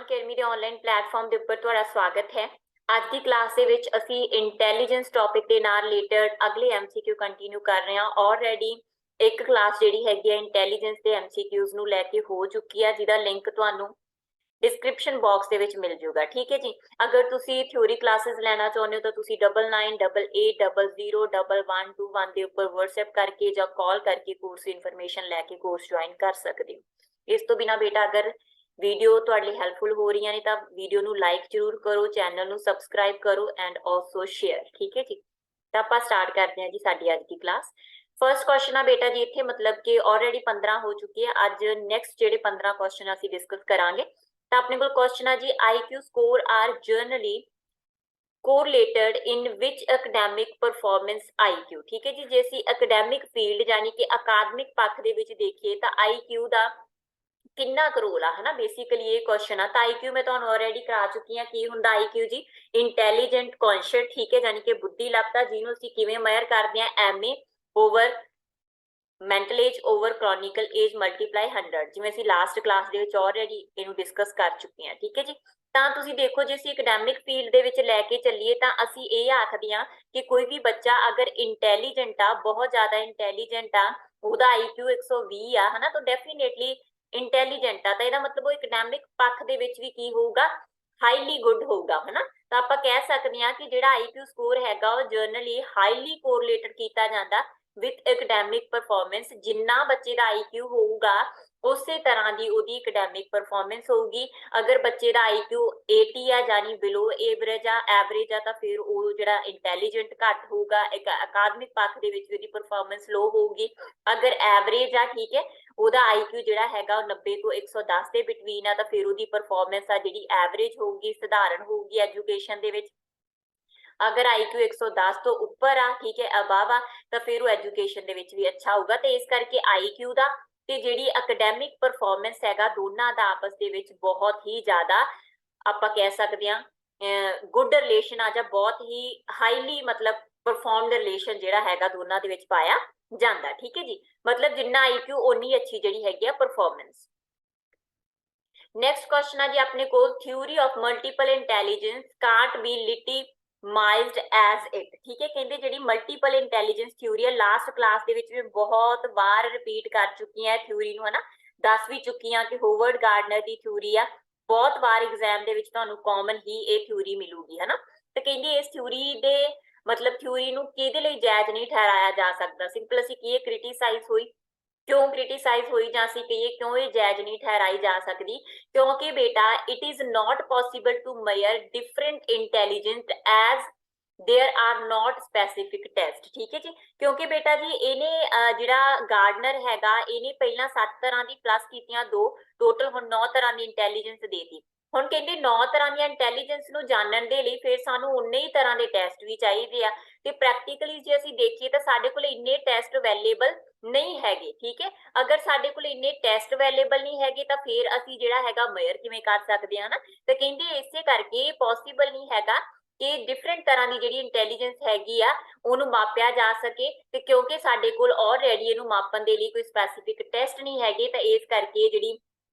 Academy ਦੇ online platform ਦੇ ਉੱਪਰ ਤੁਹਾਡਾ ਸਵਾਗਤ ਹੈ। ਅੱਜ ਦੀ ਕਲਾਸ ਦੇ ਵਿੱਚ ਅਸੀਂ ਇੰਟੈਲੀਜੈਂਸ ਟੌਪਿਕ ਦੇ ਨਾਲ ਰਿਲੇਟਡ ਅਗਲੇ ਐਮਸੀਕਿਊ ਕੰਟੀਨਿਊ ਕਰ ਰਹੇ ਹਾਂ। ਆਲਰੇਡੀ ਇੱਕ ਕਲਾਸ ਜਿਹੜੀ ਹੈਗੀ ਹੈ ਇੰਟੈਲੀਜੈਂਸ ਦੇ ਐਮਸੀਕਿਊਜ਼ ਨੂੰ ਲੈ ਕੇ ਹੋ ਚੁੱਕੀ ਹੈ, ਜਿਹਦਾ ਲਿੰਕ ਤੁਹਾਨੂੰ ਡਿਸਕ੍ਰਿਪਸ਼ਨ ਬਾਕਸ ਦੇ ਵਿੱਚ ਮਿਲ ਜਾਊਗਾ। ਠੀਕ ਹੈ ਜੀ। ਅਗਰ ਤੁਸੀਂ ਥਿਊਰੀ ਕਲਾਸਿਸ ਲੈਣਾ ਚਾਹੁੰਦੇ ਹੋ ਤਾਂ ਤੁਸੀਂ 9988001121 ਦੇ ਉੱਪਰ WhatsApp ਕਰਕੇ ਜਾਂ ਕਾਲ ਕਰਕੇ ਕੋਰਸ ਇਨਫੋਰਮੇਸ਼ਨ ਲੈ ਕੇ ਕੋਰਸ ਜੁਆਇਨ ਕਰ ਸਕਦੇ ਹੋ। ਇਸ ਤੋਂ ਬਿਨਾ ਬੇਟਾ ਅਗਰ ਵੀਡੀਓ ਤੁਹਾਡੇ ਲਈ ਹੈਲਪਫੁਲ ਹੋ ਰਹੀਆਂ ਨੇ ਤਾਂ ਵੀਡੀਓ ਨੂੰ ਲਾਈਕ ਜ਼ਰੂਰ ਕਰੋ, ਚੈਨਲ ਨੂੰ ਸਬਸਕ੍ਰਾਈਬ ਕਰੋ ਐਂਡ ਆਲਸੋ ਸ਼ੇਅਰ। ਠੀਕ ਹੈ ਜੀ। ਤਾਂ ਆਪਾਂ ਸਟਾਰਟ ਕਰਦੇ ਹਾਂ ਜੀ ਸਾਡੀ ਅੱਜ ਦੀ ਕਲਾਸ। ਫਰਸਟ ਕੁਐਸਚਨ ਆ ਬੇਟਾ ਜੀ ਇੱਥੇ ਮਤਲਬ ਕਿ ਆਲਰੇਡੀ 15 ਹੋ ਚੁੱਕੀ ਹੈ। ਅੱਜ ਨੈਕਸਟ ਜਿਹੜੇ 15 ਕੁਐਸਚਨ ਅਸੀਂ ਡਿਸਕਸ ਕਰਾਂਗੇ। ਤਾਂ ਆਪਣੇ ਕੋਲ ਕੁਐਸਚਨ ਆ ਜੀ IQ score are generally correlated in which academic performance IQ। ਠੀਕ ਹੈ ਜੀ। ਜੇ ਅਸੀਂ academic field ਯਾਨੀ ਕਿ ਅਕਾਦਮਿਕ ਪੱਖ ਦੇ ਵਿੱਚ ਦੇਖੀਏ ਤਾਂ IQ ਦਾ ਕਿੰਨਾ ਕੁ ਰੋਲ ਆ, ਹਨਾ। ਬੇਸਿਕਲੀ ਇਹ ਕੁਐਸਚਨ ਆ। ਤਾਂ ਆਈਕਿਊ ਮੈਂ ਤੁਹਾਨੂੰ ਆਲਰੇਡੀ ਕਰਾ ਚੁੱਕੀ ਹਾਂ। ਕੀ ਹੁੰਦਾ ਆਈਕਿਊ ਜੀ? Intelligent conscious. ਠੀਕ ਹੈ, ਯਾਨੀ ਕਿ ਬੁੱਧੀਲਤਾ, ਜਿਹਨੂੰ ਅਸੀਂ ਕਿਵੇਂ ਮੇਜ਼ਰ ਕਰਦੇ ਹਾਂ? MA over mental age over chronicle age multiply 100, ਜਿਵੇਂ ਅਸੀਂ ਲਾਸਟ ਕਲਾਸ ਦੇ ਵਿੱਚ ਆਲਰੇਡੀ ਇਹਨੂੰ ਡਿਸਕਸ ਕਰ ਚੁੱਕੇ ਹਾਂ। ਠੀਕ ਹੈ ਜੀ। ਤਾਂ ਤੁਸੀਂ ਦੇਖੋ ਜੇ ਅਸੀਂ ਐਕੈਡੈਮਿਕ ਫੀਲਡ ਦੇ ਵਿੱਚ ਲੈ ਕੇ ਚੱਲੀਏ ਤਾਂ ਅਸੀਂ ਇਹ ਆਖਦੇ ਹਾਂ ਕਿ ਕੋਈ ਵੀ ਬੱਚਾ ਅਗਰ ਇੰਟੈਲੀਜੈਂਟ ਆ, ਬਹੁਤ ਜ਼ਿਆਦਾ ਇੰਟੈਲੀਜੈਂਟ ਆ, ਉਹਦਾ ਆਈਕਿਊ 120 ਆ, ਹਨਾ, ਤਾਂ ਡੈਫੀਨੇਟਲੀ ਇੰਟੈਲੀਜੈਂਟ ਆ, ਤਾਂ ਇਹਦਾ ਮਤਲਬ ਉਹ ਐਕੈਡੈਮਿਕ ਪੱਖ ਦੇ ਵਿੱਚ ਵੀ ਕੀ ਹੋਊਗਾ? ਹਾਈਲੀ ਗੁੱਡ ਹੋਊਗਾ, ਹਨਾ। ਤਾਂ ਆਪਾਂ ਕਹਿ ਸਕਦੇ ਹਾਂ ਕਿ ਜਿਹੜਾ ਆਈਕਿਊ ਸਕੋਰ ਹੈਗਾ ਉਹ ਜਰਨਲੀ ਹਾਈਲੀ ਕੋਰਿਲੇਟਡ ਕੀਤਾ ਜਾਂਦਾ ਵਿਦ ਐਕੈਡੈਮਿਕ ਪਰਫਾਰਮੈਂਸ। ਜਿੰਨਾ ਬੱਚੇ ਦਾ ਆਈਕਿਊ ਹੋਊਗਾ ਉਸੇ ਤਰ੍ਹਾਂ ਦੀ ਉਹਦੀ ਐਕੈਡੈਮਿਕ ਪਰਫਾਰਮੈਂਸ ਹੋਊਗੀ। ਅਗਰ ਬੱਚੇ ਦਾ ਆਈਕਿਊ 80 ਆ ਜਾਨੀ ਬਿਲੋ ਐਵਰੇਜ ਆ ਤਾਂ ਫਿਰ ਉਹ ਜਿਹੜਾ ਇੰਟੈਲੀਜੈਂਟ ਘੱਟ ਹੋਊਗਾ, ਇੱਕ ਅਕਾਦਮਿਕ ਪੱਖ ਦੇ ਵਿੱਚ ਉਹਦੀ ਪਰਫਾਰਮੈਂਸ ਲੋ ਹੋਊਗੀ। ਅਗਰ ਐਵਰੇਜ ਆ, ਠੀਕ ਹੈ, ਉਹਦਾ ਆਈਕਿਊ ਜਿਹੜਾ ਹੈਗਾ ਉਹ 90 ਤੋਂ 110 ਦੇ ਬਿਟਵੀਨ ਆ, ਤਾਂ ਫਿਰ ਉਹਦੀ ਪਰਫਾਰਮੈਂਸ ਆ ਜਿਹੜੀ ਐਵਰੇਜ ਹੋਊਗੀ, ਸਧਾਰਨ ਹੋਊਗੀ ਐਜੂਕੇਸ਼ਨ ਦੇ ਵਿੱਚ। ਅਗਰ ਆਈਕਿਊ 110 ਤੋਂ ਉੱਪਰ ਆ, ਠੀਕ ਹੈ, ਅਬਵ ਆ, ਤਾਂ ਫਿਰ ਉਹ ਐਜੂਕੇਸ਼ਨ ਦੇ ਵਿੱਚ ਵੀ ਅੱਛਾ ਹੋਊਗਾ। ਤੇ ਇਸ ਕਰਕੇ ਆਈਕਿਊ ਦਾ ਤੇ ਜਿਹੜੀ ਅਕੈਡੈਮਿਕ ਪਰਫਾਰਮੈਂਸ ਹੈਗਾ ਦੋਨਾਂ ਦਾ ਆਪਸ ਦੇ ਵਿੱਚ ਬਹੁਤ ਹੀ ਜ਼ਿਆਦਾ ਆਪਾਂ ਕਹਿ ਸਕਦੇ ਹਾਂ ਗੁੱਡ ਰਿਲੇਸ਼ਨ ਆ, ਜਾਂ ਬਹੁਤ ਹੀ ਹਾਈਲੀ ਮਤਲਬ ਪਰਫਾਰਮਡ ਰਿਲੇਸ਼ਨ ਜਿਹੜਾ ਹੈਗਾ ਦੋਨਾਂ ਦੇ ਵਿੱਚ ਪਾਇਆ ਜਾਂਦਾ। ਠੀਕ ਹੈ ਜੀ। ਮਤਲਬ ਜਿੰਨਾ ਆਈਕਿਊ ਓਨੀ ਅੱਛੀ ਜਿਹੜੀ ਹੈਗੀ ਆ ਪਰਫਾਰਮੈਂਸ। ਨੈਕਸਟ ਕੁਐਸਚਨ ਆ ਜੀ ਆਪਣੇ ਕੋਲ, theory of multiple intelligence can't be legitimized as it. ਠੀਕ ਹੈ, ਕਹਿੰਦੇ ਜਿਹੜੀ ਮਲਟੀਪਲ ਇੰਟੈਲੀਜੈਂਸ ਥਿਊਰੀ ਹੈ, ਲਾਸਟ ਕਲਾਸ ਦੇ ਵਿੱਚ ਵੀ ਬਹੁਤ ਵਾਰ ਰਿਪੀਟ ਕਰ ਚੁੱਕੀ ਹੈ ਥਿਊਰੀ ਨੂੰ, ਹਨਾ। ਦੱਸ ਵੀ ਚੁੱਕੀ ਹਾਂ ਕਿ ਹੋਵਰਡ ਗਾਰਡਨਰ ਦੀ ਥਿਊਰੀ ਆ, ਬਹੁਤ ਵਾਰ ਐਗਜ਼ਾਮ ਦੇ ਵਿੱਚ ਤੁਹਾਨੂੰ ਕਾਮਨ ਹੀ ਇਹ ਥਿਊਰੀ ਮਿਲੂਗੀ, ਹਨਾ। ਤੇ ਕਹਿੰਦੀ ਇਸ ਥਿਊਰੀ ਦੇ ਮਤਲਬ ਥਿਊਰੀ ਨੂੰ ਕਿਹਦੇ ਲਈ ਜਾਇਜ਼ ਨਹੀਂ ਠਹਿਰਾਇਆ ਜਾ ਸਕਦਾ? ਸਿੰਪਲ ਅਸੀਂ ਕੀ ਕ੍ਰਿਟੀਸਾਈਜ਼ ਹੋਈ, ਕਿਉਂ ਕ੍ਰਿਟੀਸਾਈਜ਼ ਹੋਈ, ਜਾਂ ਅਸੀਂ ਕਹੀਏ ਕਿਉਂ ਇਹ ਜਾਇਜ਼ ਨਹੀਂ ਠਹਿਰਾਈ ਜਾ ਸਕਦੀ? ਕਿਉਂਕਿ ਬੇਟਾ it is not possible to measure different intelligence as there are not specific test. ठीक है जी। क्योंकि बेटा जी ਇਹਨੇ ਜਿਹੜਾ ਗਾਰਡਨਰ ਹੈਗਾ ਇਹਨੇ ਪਹਿਲਾਂ 7 ਤਰ੍ਹਾਂ ਦੀ ਪਲੱਸ ਕੀਤੀਆਂ 2, ਟੋਟਲ ਹੁਣ 9 ਤਰ੍ਹਾਂ ਦੀ ਇੰਟੈਲੀਜੈਂਸ ਦੇਤੀ। ਹੁਣ ਕਹਿੰਦੇ 9 ਤਰ੍ਹਾਂ ਦੀਆਂ ਇੰਟੈਲੀਜੈਂਸ ਨੂੰ ਜਾਣਨ ਦੇ ਲਈ ਫਿਰ ਸਾਨੂੰ ਉਨੇ ਹੀ ਤਰ੍ਹਾਂ ਦੇ ਟੈਸਟ ਵੀ ਚਾਹੀਦੇ ਆ, ਤੇ ਪ੍ਰੈਕਟੀਕਲੀ ਜੇ ਅਸੀਂ ਦੇਖੀਏ ਤਾਂ ਸਾਡੇ ਕੋਲ ਇੰਨੇ ਟੈਸਟ ਅਵੇਲੇਬਲ ਨਹੀਂ ਹੈਗੇ। ਠੀਕ ਹੈ, ਅਗਰ ਸਾਡੇ ਕੋਲ ਇੰਨੇ ਟੈਸਟ ਅਵੇਲੇਬਲ ਨਹੀਂ ਹੈਗੇ ਤਾਂ ਫਿਰ ਅਸੀਂ ਜਿਹੜਾ ਹੈਗਾ ਮੇਜ਼ਰ ਕਿਵੇਂ ਕਰ ਸਕਦੇ ਹਾਂ ਨਾ। ਤੇ ਕਹਿੰਦੇ ਇਸੇ ਕਰਕੇ ਪੋਸੀਬਲ ਨਹੀਂ ਹੈਗਾ ਕਿ ਡਿਫਰੈਂਟ ਤਰ੍ਹਾਂ ਦੀ ਜਿਹੜੀ ਇੰਟੈਲੀਜੈਂਸ ਹੈਗੀ ਆ ਉਹਨੂੰ ਮਾਪਿਆ ਜਾ ਸਕੇ, ਤੇ ਕਿਉਂਕਿ ਸਾਡੇ ਕੋਲ ਆਲਰੇਡੀ ਇਹਨੂੰ ਮਾਪਣ ਦੇ ਲਈ ਕੋਈ ਸਪੈਸੀਫਿਕ ਟੈਸਟ ਨਹੀਂ ਹੈਗੇ, ਤਾਂ ਇਸ ਕਰਕੇ ਜਿਹੜੀ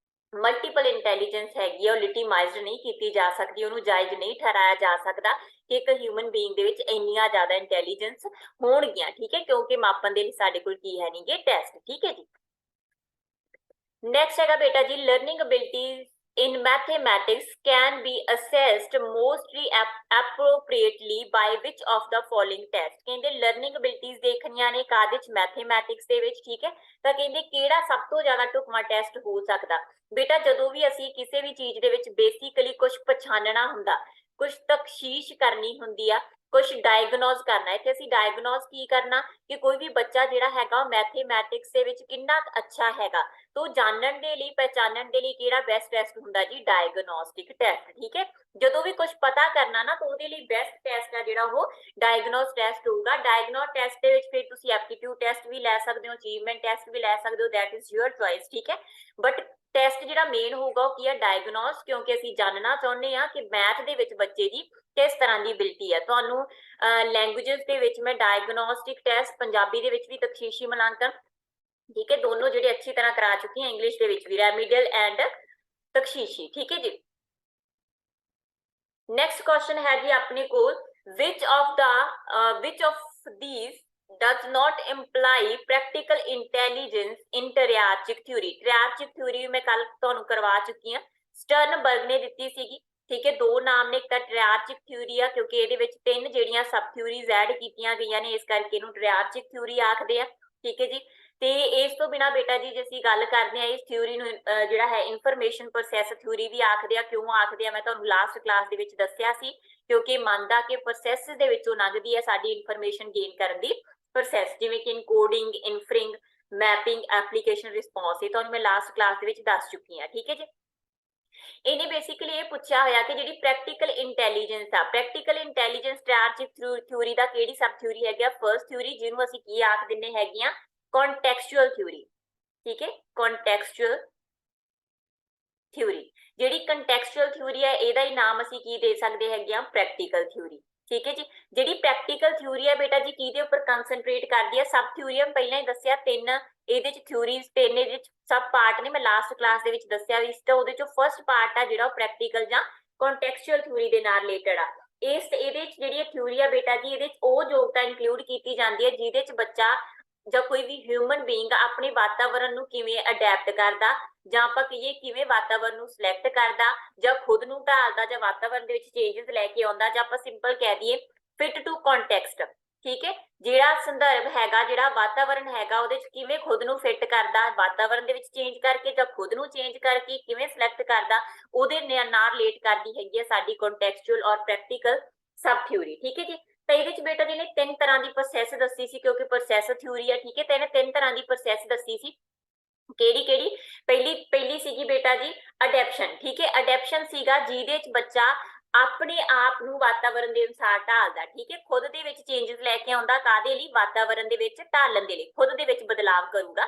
ਮਲਟੀਪਲ ਇੰਟੈਲੀਜੈਂਸ ਹੈਗੀ ਆ ਉਹ ਲਿਟੀਮਾਈਜ਼ਡ ਨਹੀਂ ਕੀਤੀ ਜਾ ਸਕਦੀ, ਉਹਨੂੰ ਜਾਇਜ਼ ਨਹੀਂ ਠਹਿਰਾਇਆ ਜਾ ਸਕਦਾ ਕਿ ਇੱਕ ਹਿਊਮਨ ਬੀਇੰਗ ਦੇ ਵਿੱਚ ਇੰਨੀਆਂ ਜ਼ਿਆਦਾ ਇੰਟੈਲੀਜੈਂਸ ਹੋਣਗੀਆਂ। ਠੀਕ ਹੈ, ਕਿਉਂਕਿ ਮਾਪਣ ਦੇ ਲਈ ਸਾਡੇ ਕੋਲ ਕੀ ਹੈ ਨਹੀਂਗੇ ਟੈਸਟ। ਠੀਕ ਹੈ ਜੀ। ਨੈਕਸਟ ਹੈਗਾ ਬੇਟਾ ਜੀ learning abilities in mathematics can be assessed mostly appropriately by which of the following test। ਕਹਿੰਦੇ ਲਰਨਿੰਗ ਅਬਿਲਿਟੀਜ਼ ਦੇਖਣੀਆਂ ਨੇ ਕਾਹਦੇ ਚ? ਮੈਥਮੈਟਿਕਸ ਦੇ ਵਿੱਚ। ਠੀਕ ਹੈ, ਤਾਂ ਕਹਿੰਦੇ ਕਿਹੜਾ ਸਭ ਤੋਂ ਜ਼ਿਆਦਾ ਢੁਕਵਾਂ ਟੈਸਟ ਹੋ ਸਕਦਾ? ਬੇਟਾ ਜਦੋਂ ਵੀ ਅਸੀਂ ਕਿਸੇ ਵੀ ਚੀਜ਼ ਦੇ ਵਿੱਚ ਬੇਸਿਕਲੀ ਕੁਝ ਪਛਾਣਨਾ ਹੁੰਦਾ, ਕੁਝ ਤਖਸ਼ੀਸ਼ ਕਰਨੀ ਹੁੰਦੀ ਆ, ਕੁਝ ਡਾਇਗਨੋਜ਼ ਕਰਨਾ, ਇੱਥੇ ਅਸੀਂ ਡਾਇਗਨੋਜ਼ ਕੀ ਕਰਨਾ ਕਿ ਕੋਈ ਵੀ ਬੱਚਾ ਜਿਹੜਾ ਹੈਗਾ ਮੈਥਮੈਟਿਕਸ ਦੇ ਵਿੱਚ ਕਿੰਨਾ ਅੱਛਾ ਹੈਗਾ, तो जानने के लिए पहचानने के लिए केड़ा बेस्ट टेस्ट हुंदा जी? Diagnostic test. ठीक है, जो भी कुछ पता करना ना तो ਉਹਦੇ ਲਈ बेस्ट टेस्ट है ਜਿਹੜਾ ਉਹ डायग्नोस टेस्ट होगा। डायग्नोस टेस्ट ਦੇ ਵਿੱਚ ਫਿਰ ਤੁਸੀਂ ਐਪਟੀट्यूड टेस्ट भी ਲੈ ਸਕਦੇ ਹੋ, ਅਚੀਵਮੈਂਟ टेस्ट भी ਲੈ ਸਕਦੇ ਹੋ, दैट इज योर चॉइस। ठीक है, बट टेस्ट ਜਿਹੜਾ ਮੇਨ ਹੋਊਗਾ ਉਹ ਕੀ ਹੈ? डायग्नोस, क्योंकि ਅਸੀਂ ਜਾਣਨਾ ਚਾਹੁੰਦੇ ਹਾਂ ਕਿ ਮੈਥ ਦੇ ਵਿੱਚ ਬੱਚੇ ਦੀ ਕਿਸ ਤਰ੍ਹਾਂ ਦੀ ਬਿਲਟੀ ਹੈ। ਤੁਹਾਨੂੰ ਲੈਂਗੁਏजेस ਦੇ ਵਿੱਚ ਮੈਂ डायग्नोस्टिक टेस्ट, ਪੰਜਾਬੀ ਦੇ ਵਿੱਚ ਵੀ ਤਖਸ਼ੀਸ਼ੀ ਮੁਲਾਂਕਣ, ठीक है, दोनों जो अच्छी तरह करा चुकी हैं, इंग्लिश के भी रेमिडियल एंड तखशीशी। ठीक है जी। ਨੈਕਸਟ ਕੁਐਸਚਨ ਹੈ ਜੀ ਆਪਣੇ ਕੋਲ which of these does not imply practical intelligence in triarchic theory। triarchic theory ਮੈਂ ਕੱਲ ਤੁਹਾਨੂੰ ਕਰਵਾ ਚੁੱਕੀ ਹਾਂ, ਸਟਰਨਬਰਗ ਨੇ ਦਿੱਤੀ ਸੀਗੀ। ਠੀਕ ਹੈ, ਦੋ ਨਾਮ ਨੇ, ਇੱਕ ਤਾਂ ਟ੍ਰਿਆਰਚਿਕ ਥਿਊਰੀ ਆ ਕਿਉਂਕਿ ਇਹਦੇ ਵਿੱਚ ਤਿੰਨ ਜਿਹੜੀਆਂ ਸਬ ਥਿਊਰੀਜ਼ ਐਡ ਕੀਤੀਆਂ ਗਈਆਂ ਨੇ, ਇਸ ਕਰਕੇ ਇਹਨੂੰ ਟ੍ਰਿਆਰਚਿਕ ਥਿਊਰੀ ਆਖਦੇ ਆ। ਠੀਕ ਹੈ ਜੀ, ਤੇ ਇਸ ਤੋਂ ਬਿਨਾ ਬੇਟਾ ਜੀ ਜੇ ਅਸੀਂ ਗੱਲ ਕਰਦੇ ਆ ਇਸ ਥਿਊਰੀ ਨੂੰ ਜਿਹੜਾ ਹੈ ਇਨਫੋਰਮੇਸ਼ਨ ਪ੍ਰੋਸੈਸ ਥਿਊਰੀ ਵੀ ਆਖਦੇ ਆ। ਕਿਉਂ ਆਖਦੇ ਆ ਮੈਂ ਤੁਹਾਨੂੰ ਲਾਸਟ ਕਲਾਸ ਦੇ ਵਿੱਚ ਦੱਸਿਆ ਸੀ, ਕਿਉਂਕਿ ਮੰਨਦਾ ਕਿ ਪ੍ਰੋਸੈਸ ਦੇ ਵਿੱਚੋਂ ਲੰਘਦੀ ਹੈ ਸਾਡੀ ਇਨਫੋਰਮੇਸ਼ਨ ਗੇਨ ਕਰਨ ਦੀ ਪ੍ਰੋਸੈਸ, ਜਿਵੇਂ ਕਿ ਇਨਕੋਡਿੰਗ, ਇਨਫਰਿੰਗ, ਮੈਪਿੰਗ, ਐਪਲੀਕੇਸ਼ਨ, ਰਿਸਪੌਂਸ। ਇਹ ਤੁਹਾਨੂੰ ਮੈਂ ਲਾਸਟ ਕਲਾਸ ਦੇ ਵਿੱਚ ਦੱਸ ਚੁੱਕੀ ਹਾਂ। ਠੀਕ ਹੈ ਜੀ, ਇਹਨੇ ਬੇਸਿਕਲੀ ਇਹ ਪੁੱਛਿਆ ਹੋਇਆ ਕਿ ਜਿਹੜੀ ਪ੍ਰੈਕਟੀਕਲ ਇੰਟੈਲੀਜੈਂਸ ਆ, ਪ੍ਰੈਕਟੀਕਲ ਇੰਟੈਲੀਜੈਂਸ ਟ੍ਰਿਆਰਚਿਕ ਥਿਊਰੀ ਦਾ ਕਿਹੜੀ ਸਬ ਥਿਊਰੀ ਹੈਗੀ ਆ? ਫਰਸਟ ਥਿਊਰੀ, ਜਿਹਨੂੰ ਅਸੀਂ ਕੀ ਆਖ ਦਿੰਨੇ ਹੈਗੀਆਂ? ਕੰਟੈਕਸਚੁਅਲ ਥਿਊਰੀ। ਠੀਕ ਹੈ, ਕੰਟੈਕਸਚੁਅਲ ਥਿਊਰੀ। ਜਿਹੜੀ ਕੰਟੈਕਸਚੁਅਲ ਥਿਊਰੀ ਹੈ ਇਹਦਾ ਹੀ ਨਾਮ ਅਸੀਂ ਕੀ ਦੇ ਸਕਦੇ ਹੈਗੇ ਆ? Practical theory. ਠੀਕ ਹੈ ਜੀ, ਜਿਹੜੀ ਪ੍ਰੈਕਟੀਕਲ ਥਿਊਰੀ ਹੈ ਬੇਟਾ ਜੀ ਕਿਹਦੇ ਉੱਪਰ ਕੰਸੈਂਟਰੇਟ ਕਰਦੀ ਹੈ? ਸਬ ਥਿਊਰੀ ਮੈਂ ਪਹਿਲਾਂ ਹੀ ਦੱਸਿਆ, ਤਿੰਨ ਇਹਦੇ ਚ ਥਿਊਰੀਜ਼, ਤਿੰਨ ਇਹਦੇ ਚ ਸਬ ਪਾਰਟ ਨੇ, ਮੈਂ ਲਾਸਟ ਕਲਾਸ ਦੇ ਵਿੱਚ ਦੱਸਿਆ ਵੀ ਸੀ। ਤਾਂ ਉਹਦੇ ਚੋਂ ਫਰਸਟ ਪਾਰਟ ਆ ਜਿਹੜਾ ਉਹ ਪ੍ਰੈਕਟੀਕਲ ਜਾਂ ਕੰਟੈਕਸਚੁਅਲ ਥਿਊਰੀ ਦੇ ਨਾਲ ਰਿਲੇਟਡ ਆ। ਇਹਦੇ ਚ ਜਿਹੜੀ ਥਿਊਰੀ ਆ ਬੇਟਾ ਜੀ, ਇਹਦੇ ਚ ਉਹ ਯੋਗਤਾ ਇਨਕਲੂਡ ਕੀਤੀ ਜਾਂਦੀ ਹੈ ਜਿਹਦੇ ਚ ਬੱਚਾ ਜਾਂ ਕੋਈ ਵੀ ਹਿਊਮਨ ਬੀਇੰਗ ਆਪਣੇ ਵਾਤਾਵਰਨ ਨੂੰ ਕਿਵੇਂ ਅਡੈਪਟ ਕਰਦਾ, ਜਾਂ ਆਪਾਂ ਕਹੀਏ ਕਿਵੇਂ ਵਾਤਾਵਰਨ ਨੂੰ ਸਿਲੈਕਟ ਕਰਦਾ, ਜਾਂ ਖੁਦ ਨੂੰ ਢਾਲਦਾ, ਜਾਂ ਵਾਤਾਵਰਨ ਦੇ ਵਿੱਚ ਚੇਂਜਸ ਲੈ ਕੇ ਆਉਂਦਾ, ਜਾਂ ਆਪਾਂ ਸਿੰਪਲ ਕਹਿ ਦਈਏ ਫਿਟ ਟੂ ਕੰਟੈਕਸਟ। ਠੀਕ ਹੈ, ਜਿਹੜਾ ਸੰਦਰਭ ਹੈਗਾ, ਜਿਹੜਾ ਵਾਤਾਵਰਨ ਹੈਗਾ, ਉਹਦੇ ਚ ਕਿਵੇਂ ਖੁਦ ਨੂੰ ਫਿੱਟ ਕਰਦਾ, ਵਾਤਾਵਰਨ ਦੇ ਵਿੱਚ ਚੇਂਜ ਕਰਕੇ ਜਾਂ ਖੁਦ ਨੂੰ ਚੇਂਜ ਕਰਕੇ ਕਿਵੇਂ ਸਿਲੈਕਟ ਕਰਦਾ, ਉਹਦੇ ਨਾਲ ਰਿਲੇਟ ਕਰਦੀ ਹੈਗੀ ਹੈ ਸਾਡੀ ਕੰਟੈਕਸਚੁਅਲ ਔਰ ਪ੍ਰੈਕਟੀਕਲ ਸਬ ਥਿਊਰੀ। ਠੀਕ ਹੈ ਜੀ, ਤਾਂ ਇਹਦੇ ਚ ਬੇਟਾ ਜੀ ਨੇ ਤਿੰਨ ਤਰ੍ਹਾਂ ਦੀ ਪ੍ਰੋਸੈਸ ਦੱਸੀ ਸੀ, ਕਿਉਂਕਿ ਪ੍ਰੋਸੈਸ ਥਿਊਰੀ ਆ। ਠੀਕ ਹੈ, ਤੇ ਇਹਨੇ ਤਿੰਨ ਤਰ੍ਹਾਂ ਦੀ ਪ੍ਰੋਸੈਸ ਦੱਸੀ ਸੀ। ਕਿਹੜੀ ਕਿਹੜੀ? ਪਹਿਲੀ ਸੀਗੀ ਬੇਟਾ ਜੀ ਅਡੈਪਸ਼ਨ। ਠੀਕ ਹੈ, ਅਡੈਪਸ਼ਨ ਸੀਗਾ ਜਿਹਦੇ ਚ ਬੱਚਾ ਆਪਣੇ ਆਪ ਨੂੰ ਵਾਤਾਵਰਨ ਦੇ ਅਨੁਸਾਰ ਢਾਲਦਾ। ਠੀਕ ਹੈ, ਖੁਦ ਦੇ ਵਿੱਚ ਚੇਂਜਸ ਲੈ ਕੇ ਆਉਂਦਾ, ਕਾਦੇ ਲਈ? ਵਾਤਾਵਰਨ ਦੇ ਵਿੱਚ ਢਾਲਣ ਦੇ ਲਈ, ਖੁਦ ਦੇ ਵਿੱਚ ਬਦਲਾਵ ਕਰੂਗਾ।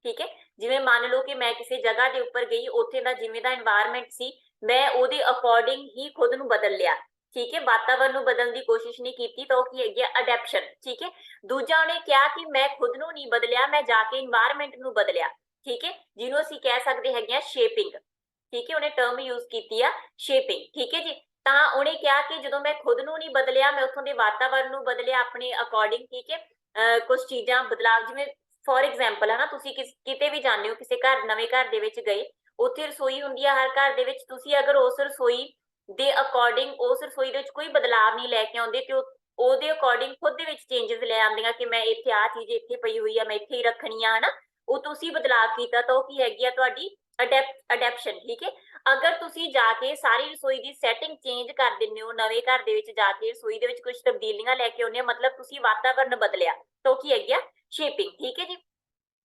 ਠੀਕ ਹੈ, ਜਿਵੇਂ ਮੰਨ ਲਓ ਕਿ ਮੈਂ ਕਿਸੇ ਜਗ੍ਹਾ ਦੇ ਉੱਪਰ ਗਈ, ਉੱਥੇ ਦਾ ਜਿਵੇਂ ਦਾ এনवायरमेंट ਸੀ, ਮੈਂ ਉਹਦੇ ਅਕੋਰਡਿੰਗ ਹੀ ਖੁਦ ਨੂੰ ਬਦਲ ਲਿਆ। ਠੀਕ ਹੈ, ਵਾਤਾਵਰਨ ਨੂੰ ਬਦਲਣ ਦੀ ਕੋਸ਼ਿਸ਼ ਨਹੀਂ ਕੀਤੀ, ਤਾਂ ਉਹ ਕੀ ਹੈਗੀ ਅਡੈਪਸ਼ਨ। ਠੀਕ ਹੈ, ਦੂਜਾ ਉਹਨੇ ਕਿਹਾ ਕਿ ਮੈਂ ਖੁਦ ਨੂੰ ਨਹੀਂ ਬਦਲਿਆ, ਮੈਂ ਜਾ ਕੇ এনवायरमेंट ਨੂੰ ਬਦਲਿਆ। ਠੀਕ ਹੈ, ਜਿਹਨੂੰ ਅਸੀਂ ਕਹਿ ਸਕਦੇ ਹੈਗੇ ਆ ਸ਼ੇਪਿੰਗ। ਠੀਕ ਹੈ, ਉਹਨੇ ਟਰਮ ਯੂਜ਼ ਕੀਤੀ ਆ ਸ਼ੇਪਿੰਗ। ਠੀਕ ਹੈ ਜੀ, ਤਾਂ ਉਹਨੇ ਕਿਹਾ ਕਿ ਜਦੋਂ ਮੈਂ ਖੁਦ ਨੂੰ ਨਹੀਂ ਬਦਲਿਆ, ਮੈਂ ਉੱਥੋਂ ਦੇ ਵਾਤਾਵਰਨ ਨੂੰ ਬਦਲਿਆ ਆਪਣੇ ਅਕੋਰਡਿੰਗ। ਠੀਕ ਹੈ, ਕੁਝ ਚੀਜ਼ਾਂ ਬਦਲਾਵ, ਜਿਵੇਂ ਫੋਰ ਐਗਜ਼ਾਮਪਲ ਹੈ ਨਾ, ਤੁਸੀਂ ਕਿਤੇ ਵੀ ਜਾਂਦੇ ਹੋ, ਕਿਸੇ ਘਰ, ਨਵੇਂ ਘਰ ਦੇ ਵਿੱਚ ਗਏ, ਉੱਥੇ ਰਸੋਈ ਹੁੰਦੀ ਆ ਹਰ ਘਰ ਦੇ ਵਿੱਚ, ਤੁਸੀਂ ਅਗਰ ਉਸ ਰਸੋਈ ਦੇ ਅਕੋਰਡਿੰਗ ਉਸ ਰਸੋਈ ਦੇ ਵਿੱਚ ਕੋਈ ਬਦਲਾਵ ਨਹੀਂ ਲੈ ਕੇ ਆਉਂਦੇ, ਤੇ ਉਹਦੇ ਅਕੋਰਡਿੰਗ ਖੁਦ ਦੇ ਵਿੱਚ ਚੇਂਜਸ ਲੈ ਆਉਂਦੀਆਂ ਕਿ ਮੈਂ ਇੱਥੇ ਆ ਚੀਜ਼ ਇੱਥੇ ਪਈ ਹੋਈ ਆ, ਮੈਂ ਇੱਥੇ ਹੀ ਰੱਖਣੀ ਆ, ਹਨਾ, ਉਹ ਤੁਸੀਂ ਬਦਲਾਵ ਕੀਤਾ, ਤਾਂ ਉਹ ਕੀ ਹੈਗੀ ਆ? ਤੁਹਾਡੀ ਅਡੈਪਸ਼ਨ। ਠੀਕ ਹੈ, ਅਗਰ ਤੁਸੀਂ ਜਾ ਕੇ ਸਾਰੀ ਰਸੋਈ ਦੀ ਸੈਟਿੰਗ ਚੇਂਜ ਕਰ ਦਿੰਦੇ ਹੋ, ਨਵੇਂ ਘਰ ਦੇ ਵਿੱਚ ਜਾ ਕੇ ਰਸੋਈ ਦੇ ਵਿੱਚ ਕੁਝ ਤਬਦੀਲੀਆਂ ਲੈ ਕੇ ਆਉਂਦੇ ਹੋ, ਮਤਲਬ ਤੁਸੀਂ ਵਾਤਾਵਰਨ ਬਦਲਿਆ, ਤਾਂ ਉਹ ਕੀ ਹੈਗੀ ਆ? ਸ਼ੇਪਿੰਗ। ਠੀਕ ਹੈ ਜੀ,